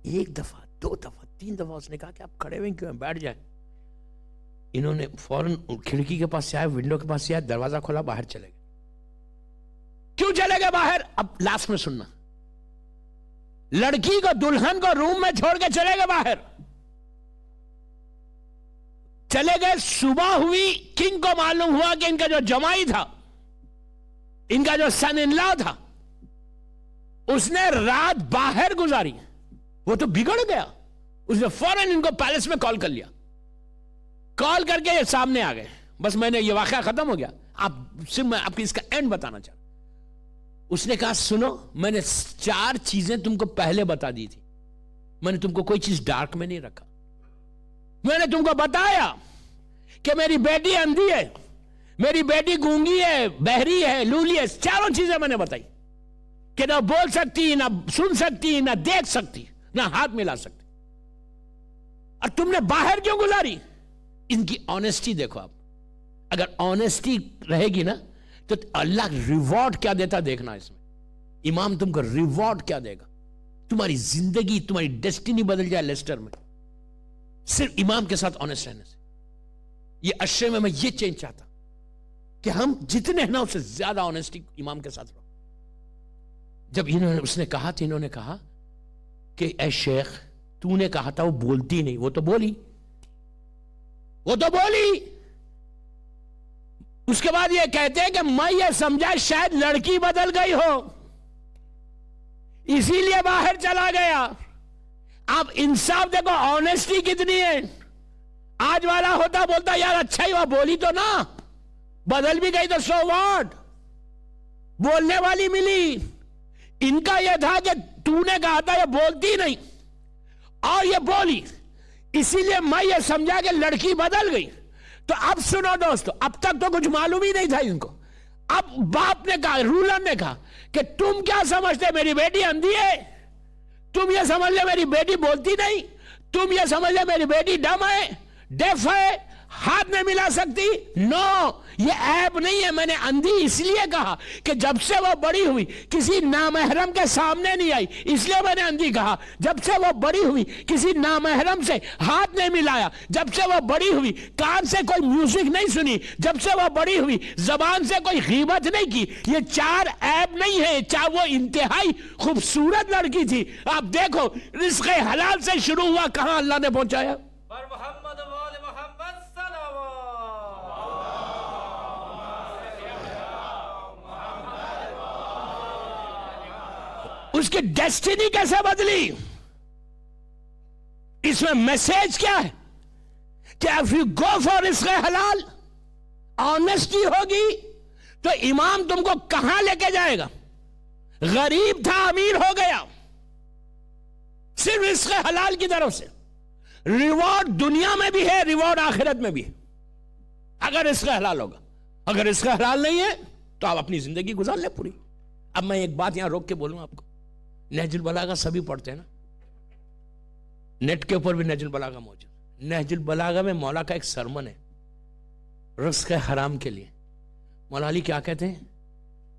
ایک دفعہ، دو دفعہ، تین دفعہ اس نے کہا کہ آپ کھڑے ہوئے کیوں ہیں، بیٹھ جائیں. انہوں نے فوراً کھڑکی کے پاس سے آئے، ونڈو کے پاس سے آئے، دروازہ کھولا، باہر چلے گئے. کیوں چلے گئے باہر؟ اب لاسٹ میں سننا. لڑکی کو، دلہن کو روم میں چھوڑ کے چلے گئے باہر. چلے گئے، صبح ہوئی، کنگ کو معلوم ہوا کہ ان کا جو جمائی تھا، ان کا جو سن ان لا تھا، اس نے رات باہر گزاری. وہ تو بگڑ گیا. اس نے فوراً ان کو پیلس میں کال کر لیا. کال کر کے یہ سامنے آ گئے. بس میں نے یہ واقعہ ختم ہو گیا. میں آپ کی اس کا اینڈ بتانا چاہتا. اس نے کہا سنو، میں نے 4 چیزیں تم کو پہلے بتا دی تھی. میں نے تم کو کوئی چیز ڈارک میں نہیں رکھا. میں نے تم کو بتایا کہ میری بیٹی اندھی ہے، میری بیٹی گونگی ہے، بہری ہے، لولی ہے. 4 چیزیں میں نے بتائی کہ نہ بول سکتی، نہ سن سکتی، نہ دیکھ سکتی، نہ ہاتھ ملا سکتی. اور تم نے باہر کیوں گزاری؟ ان کی آنےسٹی دیکھو. آپ اگر آنےسٹی رہے گی نا تو اللہ ریوارڈ کیا دیتا دیکھنا. اس میں امام تم کو ریوارڈ کیا دے گا. تمہاری زندگی، تمہاری ڈیسٹینی بدل جائے لیسٹر میں، صرف امام کے ساتھ آنےسٹ رہنے سے. یہ عشرے میں یہ چینج چاہتا کہ ہم جتنے ہیں نا اس سے زیادہ آنےسٹی امام کے ساتھ رہو. جب اس نے کہا تو انہوں نے کہا کہ اے شیخ تو نے کہا تھا وہ بولتی نہیں. وہ تو بولی. اس کے بعد یہ کہتے ہیں کہ میں یہ سمجھا شاید لڑکی بدل گئی ہو، اسی لیے باہر چلا گیا. اب انصاف دیکھو، آنےسٹی کتنی ہے. آج والا ہوتا بولتا یار اچھا ہی وہ بولی تو نا، بدل بھی گئی تو سو واٹ، بولنے والی ملی. ان کا یہ تھا کہ تو نے کہا تھا یہ بولتی نہیں اور یہ بولی، اسی لیے میں یہ سمجھا کہ لڑکی بدل گئی. تو اب سنو دوستو، اب تک تو کچھ معلوم ہی نہیں تھا ان کو. اب باپ نے کہا، رولر نے کہا کہ تم کیا سمجھتے میری بیٹی اندھی ہے؟ تم یہ سمجھ لے میری بیٹی بولتی نہیں؟ تم یہ سمجھ لے میری بیٹی ڈم ہے، ڈیف ہے، ہاتھ نہیں ملا سکتی؟ نو، یہ عیب نہیں ہے. میں نے اندھی اس لیے کہا کہ جب سے وہ بڑی ہوئی کسی نامحرم کے سامنے نہیں آئی، اس لیے میں نے اندھی کہا. جب سے وہ بڑی ہوئی کسی نامحرم سے ہاتھ نہیں ملایا، جب سے وہ بڑی ہوئی کان سے کوئی میوزک نہیں سنی، جب سے وہ بڑی ہوئی زبان سے کوئی غیبت نہیں کی. یہ 4 عیب نہیں ہے. چاہے وہ انتہائی خوبصورت لڑکی تھی. آپ دیکھو رزق حلال سے شروع ہوا، کہاں اللہ نے پہنچایا. پر محمد وال محمد صلوات. اس کی ڈیسٹینی کیسے بدلی؟ اس میں میسج کیا ہے کہ if you go for رزق حلال, آنیسٹی ہوگی تو امام تم کو کہاں لے کے جائے گا؟ غریب تھا امیر ہو گیا صرف رزق حلال کی طرف سے. ریوارڈ دنیا میں بھی ہے, ریوارڈ آخرت میں بھی ہے اگر رزق حلال ہوگا. اگر رزق حلال نہیں ہے تو آپ اپنی زندگی گزار لیں پوری. اب میں ایک بات یہاں روک کے بولوں آپ کو, نہج البلاغہ سبھی پڑھتے ہیں نا, نیٹ کے اوپر بھی نہج البلاغہ موجود. نہج البلاغہ میں مولا کا ایک سرمن ہے رزق حرام کے لیے. مولا علی کیا کہتے ہیں؟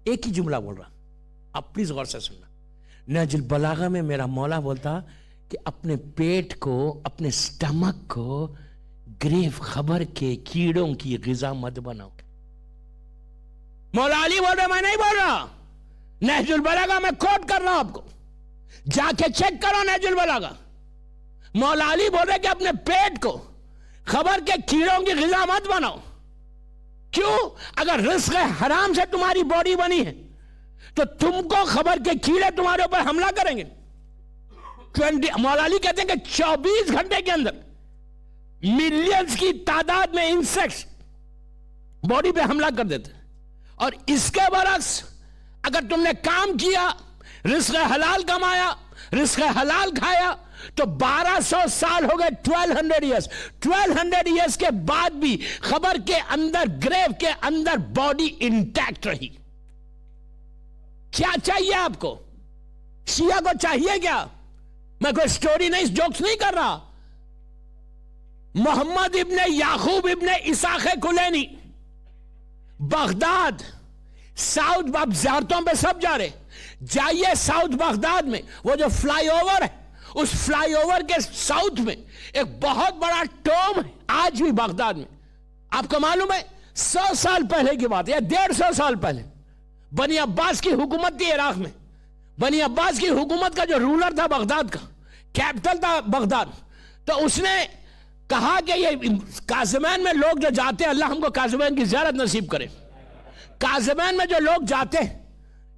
ایک ہی جملہ بول رہا, آپ پلیز غور سے سننا. نہج البلاغہ میں میرا مولا بولتا کہ اپنے پیٹ کو, اپنے سٹمک کو گریف خبر کے کیڑوں کی غذا مت بناؤ. مولا علی بول رہا, میں نہیں بول رہا, نہج البلاغہ میں کوٹ کر رہا ہوں آپ کو, جا کے چیک کرو نہج البلاغہ. مولا علی بول رہے کہ اپنے پیٹ کو خبر کے کیڑوں کی غذا مت بناؤ. کیوں؟ اگر رزق حرام سے تمہاری باڈی بنی ہے تو تم کو خبر کے کیڑے تمہارے اوپر حملہ کریں گے. مولا علی کہتے ہیں کہ 24 گھنٹے کے اندر ملینز کی تعداد میں انسیکٹس باڈی پہ حملہ کر دیتے. اور اس کے برعکس اگر تم نے کام کیا, رزق حلال کمایا, رزق حلال کھایا, تو 1200 سال ہو گئے, 1200 ایئرز. 1200 ایئرز کے بعد بھی خبر کے اندر, گریو کے اندر باڈی انٹیکٹ رہی. کیا چاہیے آپ کو؟ شیعہ کو چاہیے کیا؟ میں کوئی سٹوری نہیں, جوکس نہیں کر رہا. محمد ابن یعقوب ابن اسحاق کلینی, بغداد, ساؤتھ, آپ زیارتوں پہ سب جا رہے, جائیے ساؤتھ بغداد میں وہ جو فلائی اوور ہے, اس فلائی اوور کے ساؤتھ میں ایک بہت بڑا ٹوم ہے آج بھی بغداد میں. آپ کو معلوم ہے 100 سال پہلے کی بات ہے یا 150 سال پہلے, بنی عباس کی حکومت تھی عراق میں. بنی عباس کی حکومت کا جو رولر تھا بغداد کا, کیپٹل تھا بغداد, تو اس نے کہا کہ یہ کاظمین میں لوگ جو جاتے ہیں, اللہ ہم کو کاظمین کی زیارت نصیب کرے. کاظمین میں جو لوگ جاتے ہیں,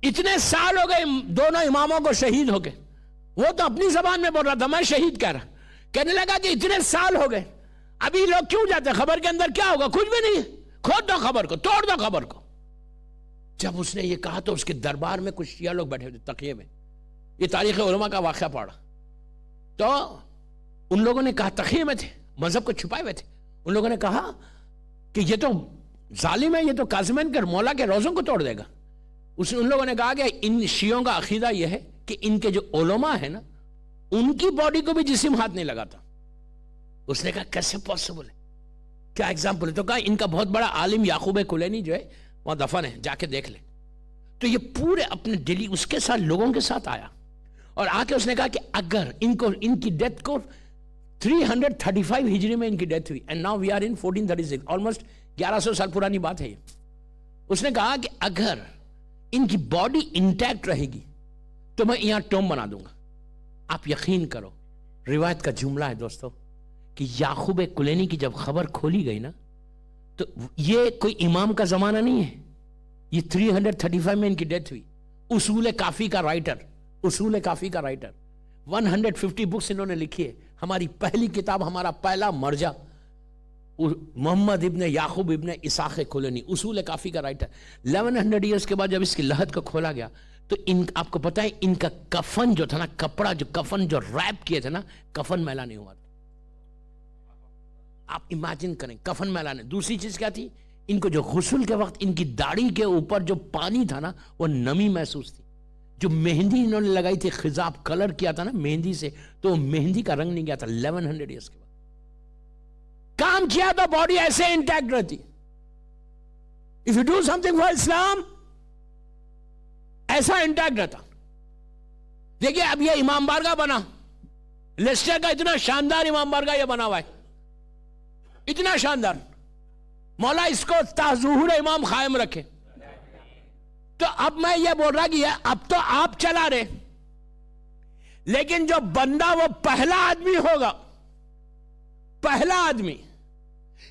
اتنے سال ہو گئے دونوں اماموں کو شہید ہو گئے. وہ تو اپنی زبان میں بول رہا تھا, میں شہید کہہ رہا. کہنے لگا کہ اتنے سال ہو گئے, ابھی لوگ کیوں جاتے ہیں؟ خبر کے اندر کیا ہوگا؟ کچھ بھی نہیں ہے, کھود دو خبر کو, توڑ دو خبر کو. جب اس نے یہ کہا تو اس کے دربار میں کچھ شیعہ لوگ بیٹھے تھے تقیے میں. یہ تاریخ علماء کا واقعہ پڑھا تو ان لوگوں نے کہا, تقیے میں تھے, مذہب کو چھپائے ہوئے تھے, ان لوگوں نے کہا کہ یہ تو ظالم ہے, یہ تو کاظمین کے مولا کے روزوں کو توڑ دے گا. ان لوگوں نے کہا کہ ان شیعوں کا عقیدہ یہ ہے کہ ان کے جو علماء ہیں نا, ان کی باڈی کو بھی جسم ہاتھ نہیں لگاتا. اس نے کہا کیسے پاسبل ہے, کیا ایگزامپل ہے؟ تو کہا ان کا بہت بڑا عالم یعقوب کلینی جو ہے وہاں دفن ہے, جا کے دیکھ لے. تو یہ پورے اپنے ڈیلی اس کے ساتھ لوگوں کے ساتھ آیا اور آ کے اس نے کہا کہ اگر ان کی ڈیتھ کو 335 ہجری میں ان کی ڈیتھ ہوئی, and now we are in 1436, almost 1100 سال پرانی بات ہے یہ. اس نے کہا کہ اگر ان کی باڈی انٹیکٹ رہے گی تو میں یہاں ٹوم بنا دوں گا. آپ یقین کرو, روایت کا جملہ ہے دوستو کہ یعقوب کلینی کی جب خبر کھولی گئی نا, تو یہ کوئی امام کا زمانہ نہیں ہے, یہ 335 میں ان کی ڈیتھ ہوئی. اصول کافی کا رائٹر, 150 بکس انہوں نے لکھی ہے. ہماری پہلی کتاب, ہمارا پہلا مرجع محمد ابن یعقوب ابن اسحاق کلینی, اصول کافی کا رائٹر. 1100 ایئرز کے بعد جب اس کی لحد کو کھولا گیا تو آپ کو پتا ہے ان کا کفن جو تھا نا, کپڑا جو کفن جو ریپ کیے تھے نا, کفن میلا نہیں ہوا تھا. آپ امیجن کریں, کفن میلا نہیں. دوسری چیز کیا تھی, ان کو جو غسل کے وقت ان کی داڑھی کے اوپر جو پانی تھا نا, وہ نمی محسوس تھی. جو مہندی انہوں نے لگائی تھی, خضاب کلر کیا تھا نا مہندی سے, تو وہ مہندی کا رنگ نہیں گیا تھا. 1100 ایئرز کے بعد کام کیا تو باڈی ایسے انٹیکٹ رہتی. If you do something for Islam, ایسا انٹیکٹ رہتا. دیکھیے اب یہ امام بارگاہ بنا, لیسٹر کا اتنا شاندار امام بارگاہ یہ بنا ہوا ہے, اتنا شاندار. مولا اس کو تاظہور امام قائم رکھے. تو اب میں یہ بول رہا کہ اب تو آپ چلا رہے, لیکن جو بندہ وہ پہلا آدمی ہوگا, پہلا آدمی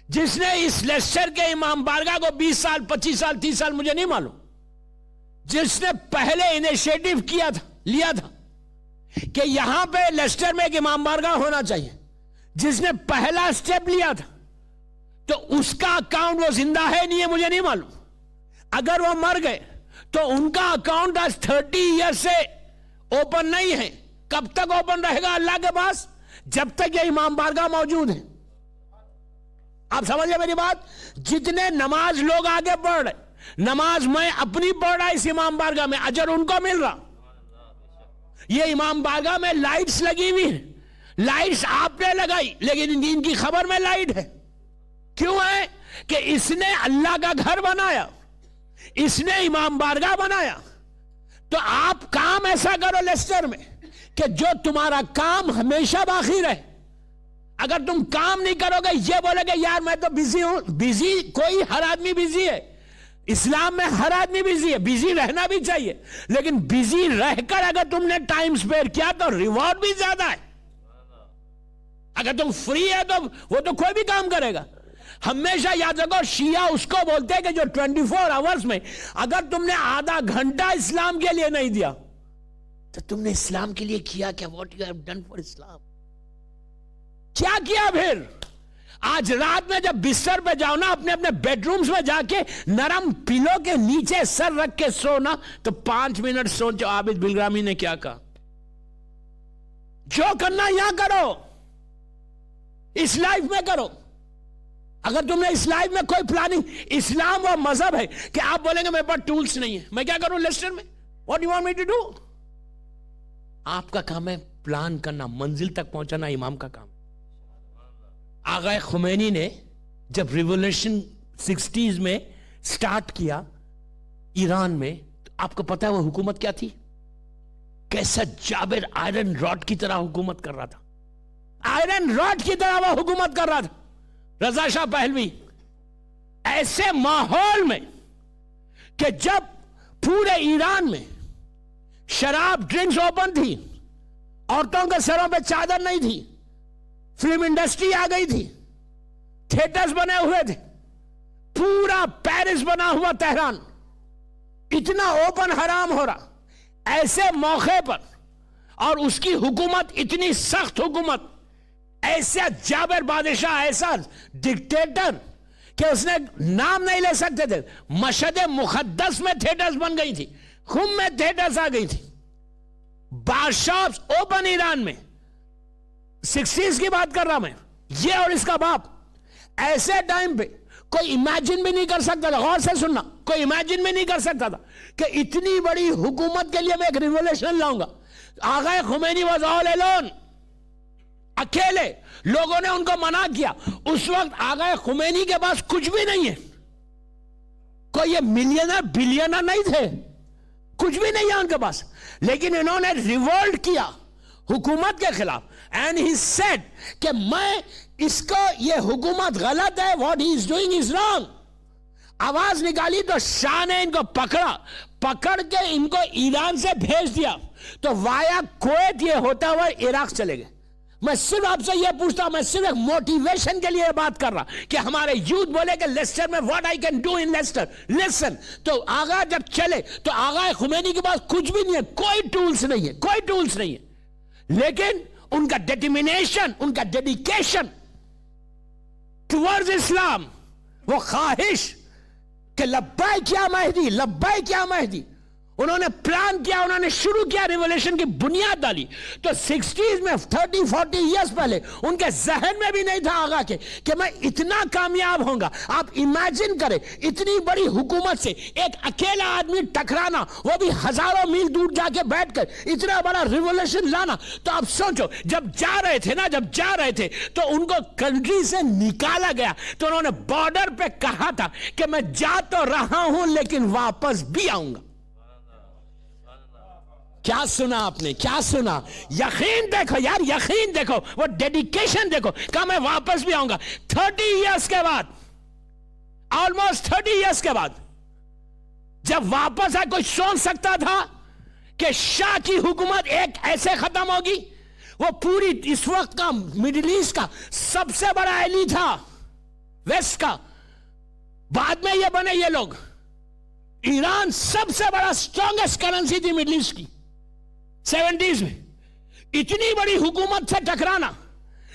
جس نے اس لیسٹر کے امام بارگاہ کو 20 سال 25 سال 30 سال مجھے نہیں معلوم, جس نے پہلے انیشیٹو لیا تھا کہ یہاں پہ لیسٹر میں ایک امام بارگاہ ہونا چاہیے, جس نے پہلا سٹیپ لیا تھا تو اس کا اکاؤنٹ وہ زندہ ہے نہیں ہے مجھے نہیں معلوم. اگر وہ مر گئے تو ان کا اکاؤنٹ آج 30 ایئر سے اوپن نہیں ہے. کب تک اوپن رہے گا اللہ کے پاس؟ جب تک یہ امام بارگاہ موجود ہے. آپ سمجھے میری بات؟ جتنے نماز لوگ آگے پڑھ رہے, نماز میں اپنی پڑھ رہا اس امام بارگاہ میں, اجر ان کو مل رہا. یہ امام بارگاہ میں لائٹس لگی ہوئی ہیں, لائٹس آپ نے لگائی لیکن ان کی خبر میں لائٹ ہے. کیوں ہے؟ کہ اس نے اللہ کا گھر بنایا, اس نے امام بارگاہ بنایا. تو آپ کام ایسا کرو لیسٹر میں کہ جو تمہارا کام ہمیشہ باقی رہے. اگر تم کام نہیں کرو گے, یہ بولے گے یار میں تو بزی ہوں. بزی کوئی, ہر آدمی بزی ہے, اسلام میں ہر آدمی بزی ہے, بزی رہنا بھی چاہیے, لیکن بزی رہ کر اگر تم نے ٹائم سپیئر کیا تو ریوارڈ بھی زیادہ ہے. اگر تم فری ہے تو وہ تو کوئی بھی کام کرے گا. ہمیشہ یاد رکھو, شیعہ اس کو بولتے ہیں کہ جو 24 آورز میں اگر تم نے آدھا گھنٹہ اسلام کے لیے نہیں دیا تو تم نے اسلام کے لیے کیا کیا؟ What you have done for Islam? کیا کیا پھر؟ آج رات میں جب بستر پہ جاؤ نا, اپنے اپنے بیڈ رومز میں جا کے نرم پلو کے نیچے سر رکھ کے سونا, تو 5 منٹ سوچو عابد بلگرامی نے کیا کہا. جو کرنا یہاں کرو, اس لائف میں کرو. اگر تم نے اس لائف میں کوئی پلاننگ, اسلام وہ مذہب ہے کہ آپ بولیں گے میرے پاس ٹولز نہیں ہیں, میں کیا کروں لیسٹر میں؟ What you want me to do? آپ کا کام ہے پلان کرنا, منزل تک پہنچانا امام کا کام. آغا خمینی نے جب ریولیوشن 60s میں سٹارٹ کیا ایران میں, تو آپ کو پتا ہے وہ حکومت کیا تھی؟ کیسا جابر آئرن راڈ کی طرح حکومت کر رہا تھا, آئرن راڈ کی طرح وہ حکومت کر رہا تھا. رضا شاہ پہلوی ایسے ماحول میں کہ جب پورے ایران میں شراب ڈرنکس اوپن تھی, عورتوں کے سروں پہ چادر نہیں تھی, فلم انڈسٹری آ گئی تھی, تھیٹرز بنے ہوئے تھے, پورا پیرس بنا ہوا تہران, اتنا اوپن حرام ہو رہا, ایسے موقع پر, اور اس کی حکومت اتنی سخت حکومت, ایسا جابر بادشاہ, ایسا ڈکٹیٹر کہ اس نے نام نہیں لے سکتے تھے. مشہد مقدس میں تھیٹرز بن گئی تھی, خم میں تھیٹرز آ گئی تھی, بار شاپس اوپن ایران میں. 60s کی بات کر رہا میں, یہ اور اس کا باپ. ایسے ٹائم پہ کوئی امیجن بھی نہیں کر سکتا تھا, غور سے سننا, کوئی امیجن بھی نہیں کر سکتا تھا کہ اتنی بڑی حکومت کے لیے میں ایک ریولیوشن لاؤں گا. آغا خمینی واز آل الون, اکیلے. لوگوں نے ان کو منع کیا. اس وقت آغا خمینی کے پاس کچھ بھی نہیں ہے, کوئی یہ ملینر بلینر نہیں تھے, کچھ بھی نہیں ہے ان کے پاس, لیکن انہوں نے ریولٹ کیا حکومت کے خلاف. اینڈ ہی سیڈ کہ میں اس کو, یہ حکومت غلط ہے, what he is doing is wrong. آواز نکالی تو شاہ نے ان کو پکڑا, پکڑ کے ان کو ایران سے بھیج دیا, تو وایا کویت یہ ہوتا ہوا عراق چلے گئے. میں صرف آپ سے یہ پوچھتا ہوں, میں صرف ایک موٹیویشن کے لیے بات کر رہا کہ ہمارے یوتھ بولے کہ لیسٹر میں what I can do in Leicester. Listen, تو آغا جب چلے تو آغا خمینی کے پاس کچھ بھی نہیں ہے, کوئی ٹولز نہیں ہے, کوئی ٹولز نہیں ہے, لیکن ان کا ڈیٹرمینیشن, ان کا ڈیڈیکیشن ٹورڈز اسلام, وہ خواہش کہ لبیک یا مہدی, لبیک یا مہدی. انہوں نے پلان کیا, انہوں نے شروع کیا, ریولیوشن کی بنیاد ڈالی. تو 60s میں 30-40 ایئرز پہلے ان کے ذہن میں بھی نہیں تھا آغا کے کہ میں اتنا کامیاب ہوں گا. آپ امیجن کریں, اتنی بڑی حکومت سے ایک اکیلا آدمی ٹکرانا, وہ بھی ہزاروں میل دور جا کے بیٹھ کر اتنا بڑا ریولیوشن لانا. تو آپ سوچو, جب جا رہے تھے نا, جب جا رہے تھے تو ان کو کنٹری سے نکالا گیا, تو انہوں نے بارڈر پہ کہا تھا کہ میں جا تو رہا ہوں لیکن واپس بھی آؤں گا. کیا سنا آپ نے, کیا سنا؟ یقین دیکھو یار, یقین دیکھو, وہ ڈیڈیکیشن دیکھو, کہ میں واپس بھی آؤں گا. 30 ایئرز کے بعد, آلموسٹ 30 ایئرز کے بعد جب واپس آئے, کوئی سوچ سکتا تھا کہ شاہ کی حکومت ایک ایسے ختم ہوگی؟ وہ پوری اس وقت کا مڈل ایسٹ کا سب سے بڑا ایلی تھا, ویسٹ کا. بعد میں یہ بنے یہ لوگ. ایران سب سے بڑا اسٹرانگسٹ کرنسی تھی مڈل ایسٹ کی 70s میں. اتنی بڑی حکومت سے ٹکرانا,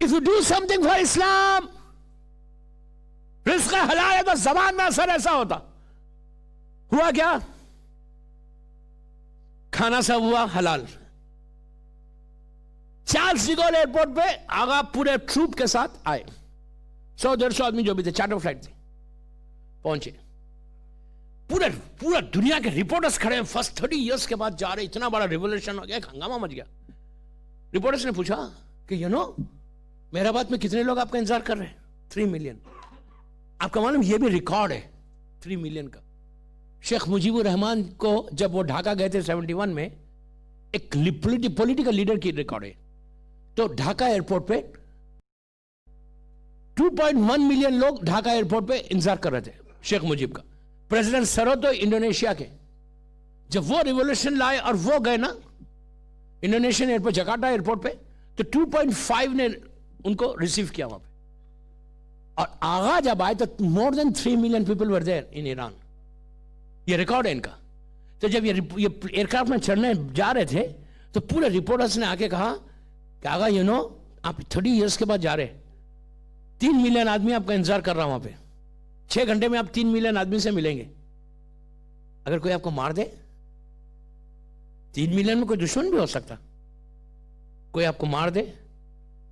if you do something for Islam, رزق حلال ہے تو زبان میں اثر ایسا ہوتا. ہوا کیا؟ کھانا سب ہوا حلال. چارلس ڈی گول ایئرپورٹ پہ آگا پورے ٹروپ کے ساتھ آئے, 100-150 آدمی جو بھی تھے, چارٹر فلائٹ تھی, پہنچے. پورا دنیا کے رپورٹرز کھڑے ہیں, فرسٹ 30 ایئرس کے بعد جا رہے, اتنا بڑا ریولیوشن ہو گیا, ایک ہنگامہ مچ گیا. رپورٹرز نے پوچھا کہ مہرآباد میں کتنے لوگ آپ کا انتظار کر رہے ہیں؟ 3 ملین. آپ کا معلوم یہ بھی ریکارڈ ہے 3 ملین کا. شیخ مجیب الرحمان کو جب وہ ڈھاکہ گئے تھے 71 میں, ایک پولیٹیکل لیڈر کی ریکارڈ ہے, تو ڈھاکہ ایئرپورٹ پہ 2.1 ملین لوگ ڈھاکہ ایئرپورٹ پہ انتظار کر رہے تھے شیخ مجیب کا. پریزیڈنٹ سروتو انڈونیشیا کے, جب وہ ریولیوشن لائے اور وہ گئے نا انڈونیشین ایئرپورٹ, جکارٹا ایئرپورٹ پہ, تو 2.5 نے ان کو ریسیو کیا وہاں پہ. اور آغا جب آئے تو more than 3 million people were there in Iran. یہ ریکارڈ ہے ان کا. تو جب یہ ایئرکرافٹ میں چڑھنے جا رہے تھے تو پورے رپورٹرز نے آ کے کہا کہ آغا آپ 30 ایئرس کے بعد جا رہے, 3 ملین آدمی آپ کا انتظار کر رہا وہاں پہ, 6 گھنٹے میں آپ 3 ملین آدمی سے ملیں گے. اگر کوئی آپ کو مار دے, 3 ملین میں کوئی دشمن بھی ہو سکتا, کوئی آپ کو مار دے,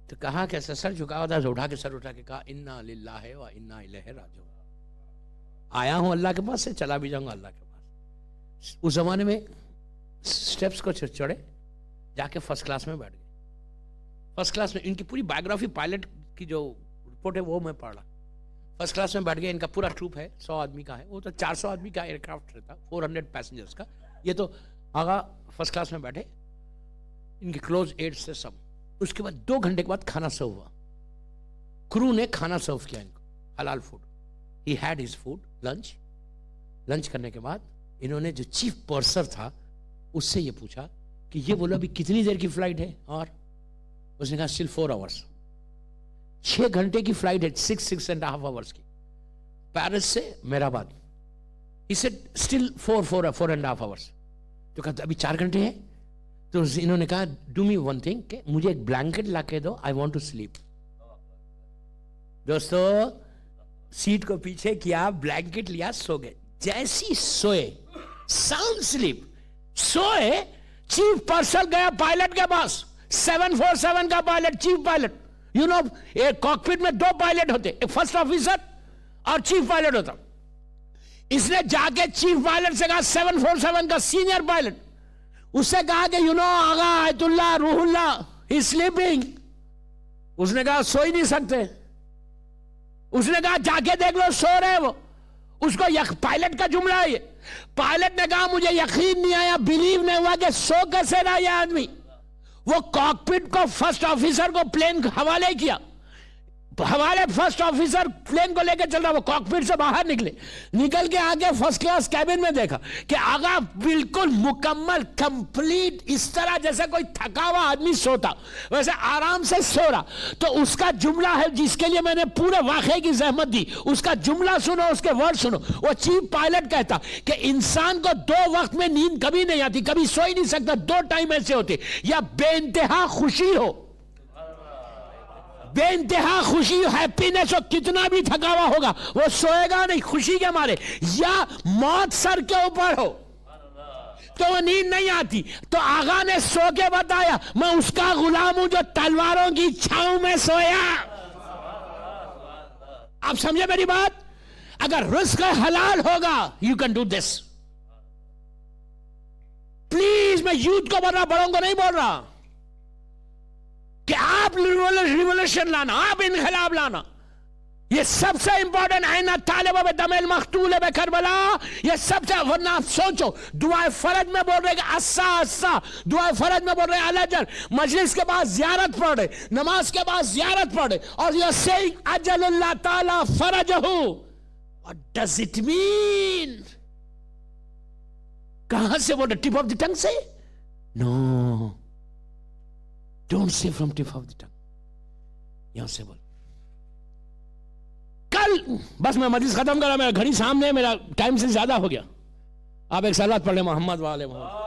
تو کہا کہ سر جھکا ہوا تھا, سر اٹھا کے کہا انا للہ و انا الیہ راجعون. آیا ہوں اللہ کے پاس سے, چلا بھی جاؤں گا اللہ کے پاس. اس زمانے میں سٹیپس کو چڑھے, جا کے فرسٹ کلاس میں بیٹھ گئے. فرسٹ کلاس میں ان کی پوری بایوگرافی پائلٹ کی جو رپورٹ ہے وہ میں پڑھ رہا. فرسٹ کلاس میں بیٹھ گئے, ان کا پورا ٹروپ ہے, 100 آدمی کا ہے, وہ تو 400 آدمی کا ایئرکرافٹ رہتا, 400 پیسنجرز کا. یہ تو آگا فرسٹ کلاس میں بیٹھے, ان کے کلوز ایڈ سے سب. اس کے بعد 2 گھنٹے کے بعد کھانا سرو ہوا. کرو نے کھانا سرو کیا ان کو, حلال food. He had his food, lunch کرنے کے بعد انہوں نے جو چیف پرسر تھا اس سے یہ پوچھا کہ یہ بولو ابھی کتنی دیر کی فلائٹ ہے, اور اس نے کہا اسٹل 4 آورس. 6 گھنٹے کی فلائٹ ہے, 6.5 آورس کی, پیرس سے Mehrabad. He said still 4.5 hours. تو کہا ابھی 4 گھنٹے ہیں. تو انہوں نے کہا ڈو می ون تھنگ, کہ مجھے ایک بلینکٹ لا کے دو, آئی وانٹ ٹو سلیپ. دوستو سیٹ کو پیچھے کیا, بلینکٹ لیا, سو گئے. جیسی سوئے, ساؤنڈ سلیپ, سوئے. چیف پرسر گیا پائلٹ کے پاس, 747 کا پائلٹ, چیف پائلٹ. ایک کاکپٹ میں 2 پائلٹ ہوتے, ایک فرسٹ آفیسر اور چیف پائلٹ ہوتا. اس نے جا کے چیف پائلٹ سے کہا, 747 کا سینئر پائلٹ, اس سے کہا کہ آغا آیت اللہ روح اللہ ہی سلیپنگ. اس نے کہا سو ہی نہیں سکتے. اس نے کہا جا کے دیکھ لو, سو رہے وہ. اس کو پائلٹ کا جملہ ہے یہ. پائلٹ نے کہا مجھے یقین نہیں آیا, بلیو نہیں ہوا کہ سو کیسے رہا یہ آدمی. وہ کاکپٹ کو فرسٹ آفیسر کو پلین حوالے کیا, فرسٹ آفیسر پلین کو لے کے چل رہا, وہ کاکپٹ سے باہر نکل کے آگے فرسٹ کلاس کیبن میں دیکھا کہ آگا بالکل مکمل کمپلیٹ, اس طرح جیسے کوئی تھکا ہوا آدمی سوتا ویسے آرام سے سو رہا. تو اس کا جملہ ہے جس کے لیے میں نے پورے واقعے کی زحمت دی, اس کا جملہ سنو, اس کے ورڈ سنو. وہ چیف پائلٹ کہتا کہ انسان کو 2 وقت میں نیند کبھی نہیں آتی, کبھی سو ہی نہیں سکتا. 2 ٹائم ایسے ہوتے, یا بے انتہا خوشی ہو, بے انتہا خوشی, ہیپینس ہو, کتنا بھی تھکا ہوا ہوگا وہ سوئے گا نہیں خوشی کے مارے, یا موت سر کے اوپر ہو تو وہ نیند نہیں آتی. تو آغا نے سو کے بتایا میں اس کا غلام ہوں جو تلواروں کی چھاؤں میں سویا. آپ سمجھے میری بات؟ اگر رزق حلال ہوگا you can do this. Please میں یوتھ کو بول رہا, بڑوں کو نہیں بول رہا کہ آپ ریولوشن لانا, آپ انقلاب لانا. یہ سب سے امپورٹنٹ ہے نا, طالب بدم المقتول بکربلا, یہ سب سے. ورنہ آپ سوچو, دعائے فرج میں بول رہے کہ اسا, دعائے فرج میں بول رہے الاجر, مجلس کے بعد زیارت پڑھ رہے, نماز کے بعد زیارت پڑھ رہے, اور یہ saying اجل اللہ تعالی فرجہ. What does it mean? کہاں سے بول رہے, ٹپ آف دی ٹنگ سے؟ No, don't say from tip of the tongue. یہاں سے بول. کل بس میں مجلس ختم کرا, میرا گھڑی سامنے, میرا ٹائم سے زیادہ ہو گیا. آپ ایک صلوات پڑھ لیں محمد والے محمد.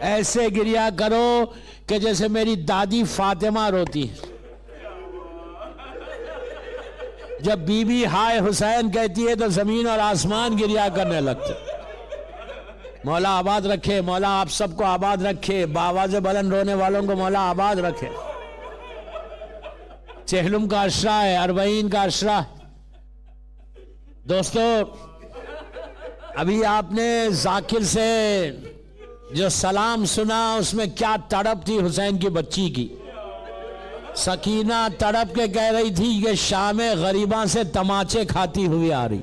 ایسے گریا کرو کہ جیسے میری دادی فاطمہ روتی ہے جب بی بی ہائے حسین کہتی ہے تو زمین اور آسمان گریا کرنے لگتے. مولا آباد رکھے, مولا آپ سب کو آباد رکھے, بآواز بلند رونے والوں کو مولا آباد رکھے. چہلم کا عشرہ ہے, اربعین کا عشرہ ہے. دوستو ابھی آپ نے ذاکر سے جو سلام سنا اس میں کیا تڑپ تھی حسین کی بچی کی. سکینہ تڑپ کے کہہ رہی تھی کہ شام غریباں سے تماچے کھاتی ہوئی آ رہی.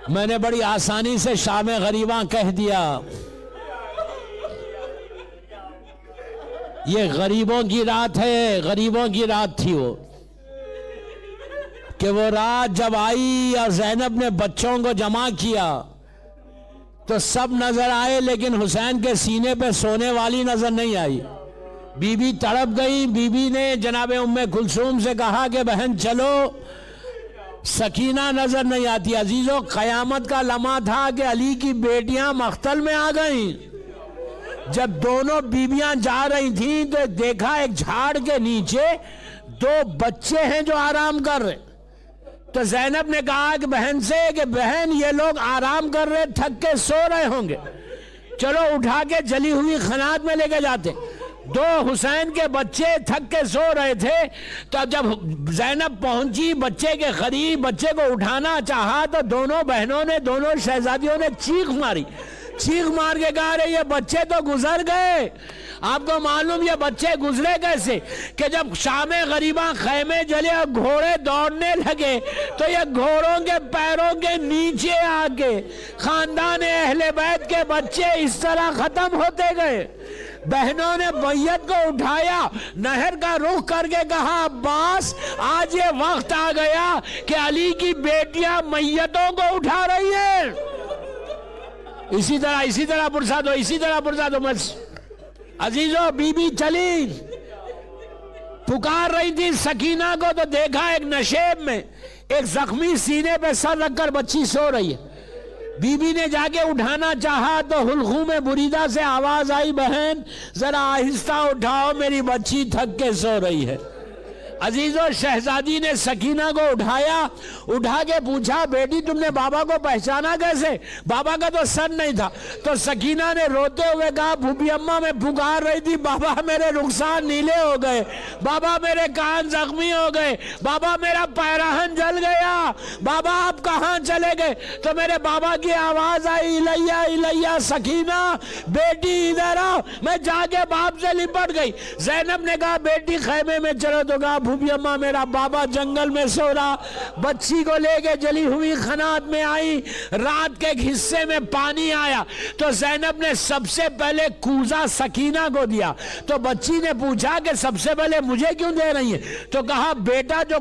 میں نے بڑی آسانی سے شام غریباں کہہ دیا. یہ غریبوں کی رات ہے, غریبوں کی رات تھی وہ, کہ وہ رات جب آئی اور زینب نے بچوں کو جمع کیا تو سب نظر آئے لیکن حسین کے سینے پہ سونے والی نظر نہیں آئی. بی بی تڑپ گئی. بی بی نے جناب ام کلثوم سے کہا کہ بہن چلو, سکینہ نظر نہیں آتی. عزیزو قیامت کا لمحہ تھا کہ علی کی بیٹیاں مقتل میں آ گئیں. جب دونوں بیویاں جا رہی تھیں تو دیکھا ایک جھاڑ کے نیچے دو بچے ہیں جو آرام کر رہے. تو زینب نے کہا کہ بہن سے کہ بہن یہ لوگ آرام کر رہے, تھک کے سو رہے ہوں گے, چلو اٹھا کے جلی ہوئی خنات میں لے کے جاتے. دو حسین کے بچے تھک کے سو رہے تھے. تو جب زینب پہنچی بچے کے قریب, بچے کو اٹھانا چاہا تو دونوں بہنوں نے, دونوں شہزادیوں نے چیخ ماری. چیخ مار کے کہا رہے یہ بچے تو گزر گئے. آپ کو معلوم یہ بچے گزرے کیسے کہ جب شام غریباں خیمے جلے اور گھوڑے دوڑنے لگے تو یہ گھوڑوں کے پیروں کے نیچے آ کے خاندان اہل بیت کے بچے اس طرح ختم ہوتے گئے. بہنوں نے میت کو اٹھایا, نہر کا رخ کر کے کہا عباس آج یہ وقت آ گیا کہ علی کی بیٹیاں میتوں کو اٹھا رہی ہیں. اسی طرح پرسا دو, اسی طرح پرسا دو. بس عزیزو بی بی چلی, پکار رہی تھی سکینہ کو تو دیکھا ایک نشیب میں ایک زخمی سینے پہ سر رکھ کر بچی سو رہی ہے. بی بی نے جا کے اٹھانا چاہا تو حلقوم بریدہ سے آواز آئی بہن ذرا آہستہ اٹھاؤ میری بچی تھک کے سو رہی ہے. عزیزو شہزادی نے سکینہ کو اٹھایا, اٹھا کے پوچھا بیٹی تم نے بابا کو پہچانا کیسے؟ بابا کا تو سر نہیں تھا. تو سکینہ نے روتے ہوئے کہا پھوپھی اماں میں پکار رہی تھی بابا میرے رخسار نیلے ہو گئے, بابا میرے کان زخمی ہو گئے, بابا میرا پیراہن جل گیا, بابا آپ کہاں چلے گئے؟ تو میرے بابا کی آواز آئی الیہ الیہ سکینہ بیٹی ادھر آؤ. میں جا کے باپ سے لپٹ گئی. زینب نے کہا بیٹی خیمے میں چلو, تو کہا پھوپھی اماں میرا بابا جنگل میں سو رہا. بچی کو لے کے جلی ہوئی خنات میں آئی. رات کے ایک حصے میں پانی آیا تو زینب نے سب سے پہلے کوزہ سکینہ کو دیا. تو بچی نے پوچھا کہ سب سے پہلے مجھے کیوں دے رہی ہیں؟ تو کہا بیٹا جو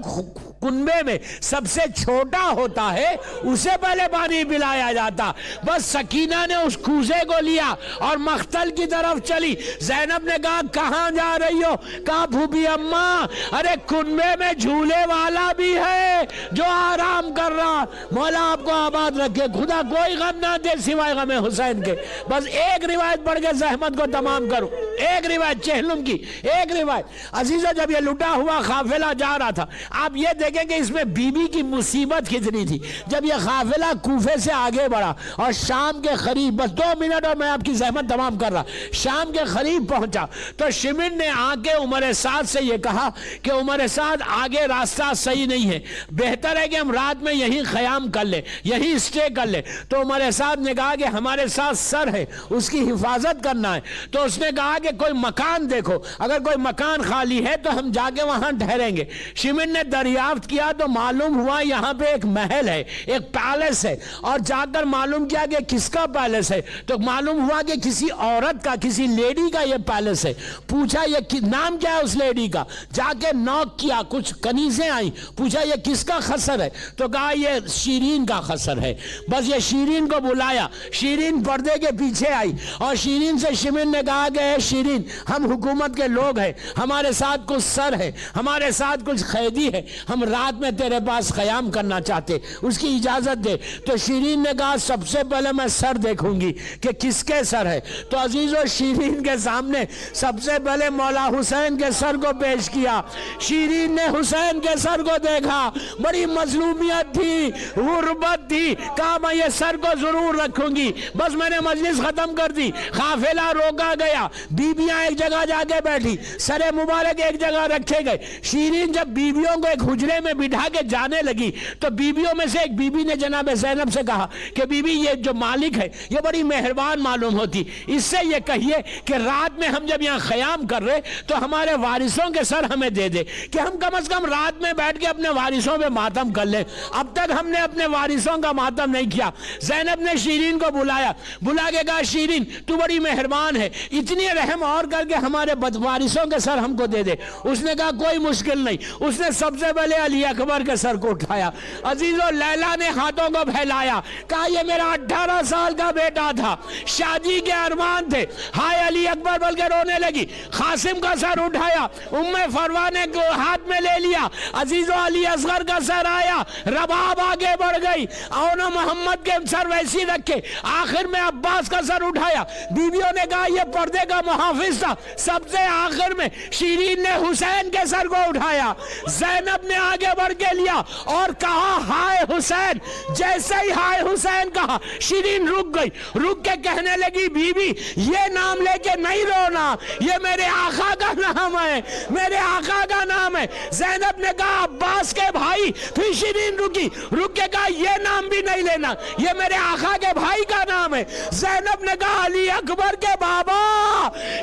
کنبے میں سب سے چھوٹا ہوتا ہے اسے پہلے پانی پلایا جاتا. بس سکینہ نے اس کوزے کو لیا اور مقتل کی طرف چلی. زینب نے کہا کہاں جا رہی ہو؟ کہا پھوپھی اماں ارے کنبے میں جھولے والا بھی ہے جو آرام کر رہا. مولا آپ کو آباد رکھے, خدا کوئی غم نہ دے سوائے غم حسین کے. بس ایک روایت پڑھ کے زحمت کو تمام کروں, ایک روایت چہلم کی, ایک روایت. عزیزہ جب یہ لٹا ہوا قافلہ جا رہا تھا, آپ یہ دیکھیں کہ اس میں بی بی کی مصیبت کتنی تھی. جب یہ قافلہ کوفے سے آگے بڑھا اور شام کے قریب, بس 2 منٹ اور میں آپ کی زحمت تمام کر رہا, شام کے قریب پہنچا تو شمن نے آ کے عمر سعد سے یہ کہا کہ عمر سعد آگے راستہ صحیح نہیں ہے, بہتر ہے کہ ہم رات میں یہیں قیام کر لیں, یہیں اسٹے کر لیں. تو عمر سعد نے کہا کہ ہمارے ساتھ سر ہے, اس کی حفاظت کرنا ہے. تو اس نے کہا کہ کوئی مکان دیکھو, اگر کوئی مکان خالی ہے تو ہم جا کے وہاں ٹھہریں گے. شمن نے دریافت کیا تو معلوم ہوا یہاں پہ ایک محل ہے, ایک پیلس ہے, اور جا کر معلوم کیا کہ کس کا پیلس ہے. تو معلوم ہوا کہ کسی عورت کا, کسی لیڈی کا یہ پیلس ہے. پوچھا یہ نام کیا ہے اس لیڈی کا, جا کے نوک کیا, کچھ کنیزیں آئیں, پوچھا یہ کس کا خسر ہے؟ تو کہا یہ شیرین کا خسر ہے. بس یہ شیرین کو بلایا, شیرین پردے کے پیچھے آئی اور شیرین سے شمن نے کہا کہ اے شیرین, ہم حکومت کے لوگ ہیں, ہمارے ساتھ کچھ سر ہے, ہمارے ساتھ کچھ قیدی ہے, ہم رات میں تیرے پاس قیام کرنا چاہتے, اس کی اجازت دے. تو شیرین نے کہا سب سے پہلے میں سر دیکھوں گی کہ کس کے سر ہے. تو عزیزو شیرین کے سامنے سب سے پہلے مولا حسین کے سر کو پیش کیا. شیرین نے حسین کے سر کو دیکھا, بڑی مظلومیت تھی, غربت تھی, کہا میں یہ سر کو ضرور رکھوں گی. بس میں نے مجلس ختم کر دی, قافلہ روکا گیا, بیویاں ایک جگہ جا کے بیٹھی, سر مبارک ایک جگہ رکھے گئے. شیرین جب بیویوں کو ایک حجرے میں بٹھا کے جانے لگی تو بیویوں میں سے ایک بیوی نے جناب زینب سے کہا کہ بی بی یہ جو مالک ہے یہ بڑی مہربان معلوم ہوتی, اس سے یہ کہیے کہ رات میں ہم جب یہاں قیام کر رہے تو ہمارے وارثوں کے سر ہمیں دے دے, کہ ہم کم از کم رات میں بیٹھ کے اپنے وارثوں پہ ماتم کر لیں. اب تک ہم نے اپنے وارثوں کا ماتم نہیں کیا. زینب نے شیرین کو بلایا, بلا کے کہا شیرین تو بڑی مہربان ہے, اتنی رحم اور کر کے ہمارے وارثوں کے سر ہم کو دے دے. اس نے کہا کوئی مشکل نہیں. اس نے سب سے پہلے علی اکبر کے سر کو اٹھایا. عزیزو لیلا نے ہاتھوں کو پھیلایا, کہا یہ میرا 18 سال کا بیٹا تھا, شادی کے ارمان تھے. ہائے علی اکبر بول کے رونے لگی. قاسم کا سر اٹھایا, ام فروا نے ہاتھ میں لے لیا. عزیزو علی اصغر کا سر آیا, رباب آگے بڑھ گئی, اور محمد کے سر ویسی رکھے. آخر میں عباس کا سر اٹھایا. بیویوں نے کہا یہ پردے کا محافظ تھا. سب سے آخر میں شیرین نے حسین کے سر کو اٹھایا. زینب نے آگے بڑھ کے لیا اور کہا ہائے حسین. جیسے ہی ہائے حسین کہا شیرین رک گئی, رک کے کہنے لگی بی بی یہ نام لے کے نہیں رونا, یہ میرے آقا کا نام ہے, میرے آقا کا نام ہے. زینب نے کہا عباس کے بھائی. پھر شیرین رکی, رک کے کہا یہ نام بھی نہیں لینا, یہ میرے آقا کے بھائی کا نام ہے. زینب نے کہا علی اکبر کے بابا.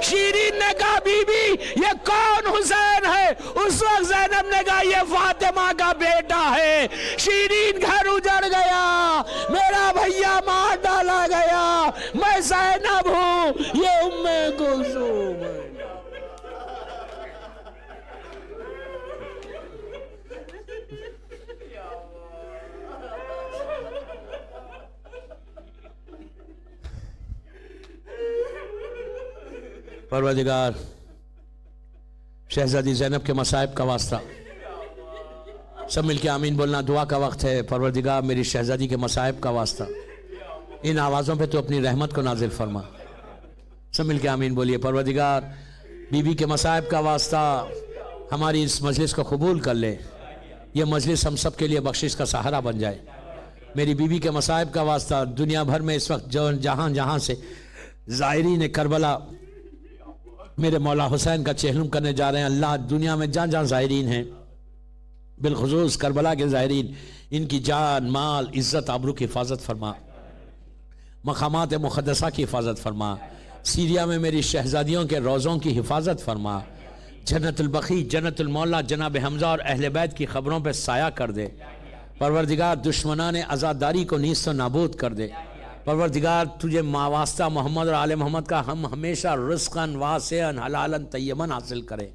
شیرین نے کہا بی بی یہ کون حسین ہے؟ اس وقت زینب نے کہا یہ فاطمہ کا بیٹا ہے. شیرین گھر اجڑ گیا, میرا بھیا مار ڈالا گیا, میں زینب ہوں, یہ ام کلثوم ہے. پروردگار شہزادی زینب کے مصائب کا واسطہ, سب مل کے آمین بولنا, دعا کا وقت ہے. پروردگار میری شہزادی کے مصائب کا واسطہ ان آوازوں پہ تو اپنی رحمت کو نازل فرما. سب مل کے آمین بولیے. پروردگار بی بی کے مصائب کا واسطہ ہماری اس مجلس کو قبول کر لے, یہ مجلس ہم سب کے لیے بخشش کا سہارا بن جائے. میری بی بی کے مصائب کا واسطہ دنیا بھر میں اس وقت جہاں جہاں سے زائرین کربلا میرے مولا حسین کا چہلم کرنے جا رہے ہیں, اللہ دنیا میں جہاں جہاں زائرین ہیں, بالخصوص کربلا کے زائرین, ان کی جان مال عزت آبرو کی حفاظت فرما, مقامات مقدسہ کی حفاظت فرما, سیریا میں میری شہزادیوں کے روزوں کی حفاظت فرما, جنت البقیع جنت المولا جناب حمزہ اور اہل بیت کی خبروں پہ سایہ کر دے. پروردگار دشمنان عزاداری کو نیست و نابود کر دے. پروردگار تجھے واسطہ محمد اور آل محمد کا ہم ہمیشہ رزقاً واسعاً حلالً طیباً حاصل کریں,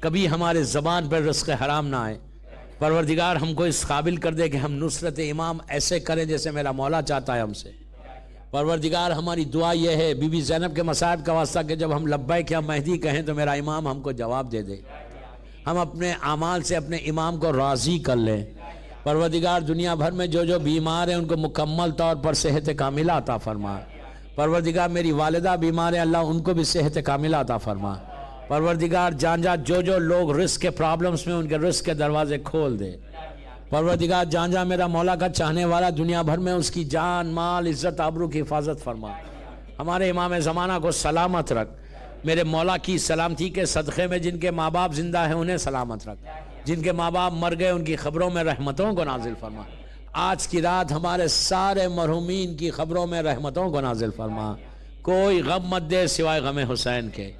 کبھی ہمارے زبان پر رزق حرام نہ آئے. پروردگار ہم کو اس قابل کر دے کہ ہم نصرت امام ایسے کریں جیسے میرا مولا چاہتا ہے ہم سے. پروردگار ہماری دعا یہ ہے بی بی زینب کے مصائب کا واسطہ کہ جب ہم لبیک یا مہدی کہیں تو میرا امام ہم کو جواب دے دے, ہم اپنے اعمال سے اپنے امام کو راضی کر لیں. پروردگار دنیا بھر میں جو جو بیمار ہیں ان کو مکمل طور پر صحت کاملہ عطا فرما. پروردگار میری والدہ بیمار ہیں, اللہ ان کو بھی صحت کاملہ عطا فرما. پروردگار جان جا جو جو لوگ رزق کے پرابلمز میں ان کے رزق کے دروازے کھول دے. پروردگار جان جا میرا مولا کا چاہنے والا دنیا بھر میں اس کی جان مال عزت آبرو کی حفاظت فرما. ہمارے امام زمانہ کو سلامت رکھ. میرے مولا کی سلامتی کے صدقے میں جن کے ماں باپ زندہ ہیں انہیں سلامت رکھ, جن کے ماں باپ مر گئے ان کی خبروں میں رحمتوں کو نازل فرما. آج کی رات ہمارے سارے مرحومین کی خبروں میں رحمتوں کو نازل فرما. کوئی غم مت دے سوائے غم حسین کے.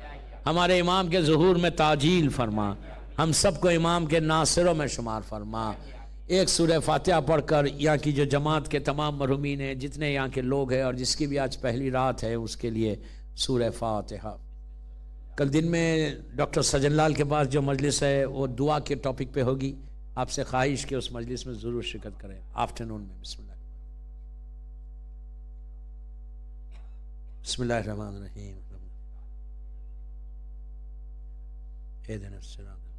ہمارے امام کے ظہور میں تعجیل فرما. ہم سب کو امام کے ناصروں میں شمار فرما. ایک سورہ فاتحہ پڑھ کر یہاں کی جو جماعت کے تمام مرحومین ہیں, جتنے یہاں کے لوگ ہیں اور جس کی بھی آج پہلی رات ہے, اس کے لیے سورہ فاتحہ. کل دن میں ڈاکٹر سجن لال کے پاس جو مجلس ہے وہ دعا کے ٹاپک پہ ہوگی. آپ سے خواہش کہ اس مجلس میں ضرور شرکت کریں آفٹرنون میں. بسم اللہ الرحمن الرحیم. اہدنا الصراط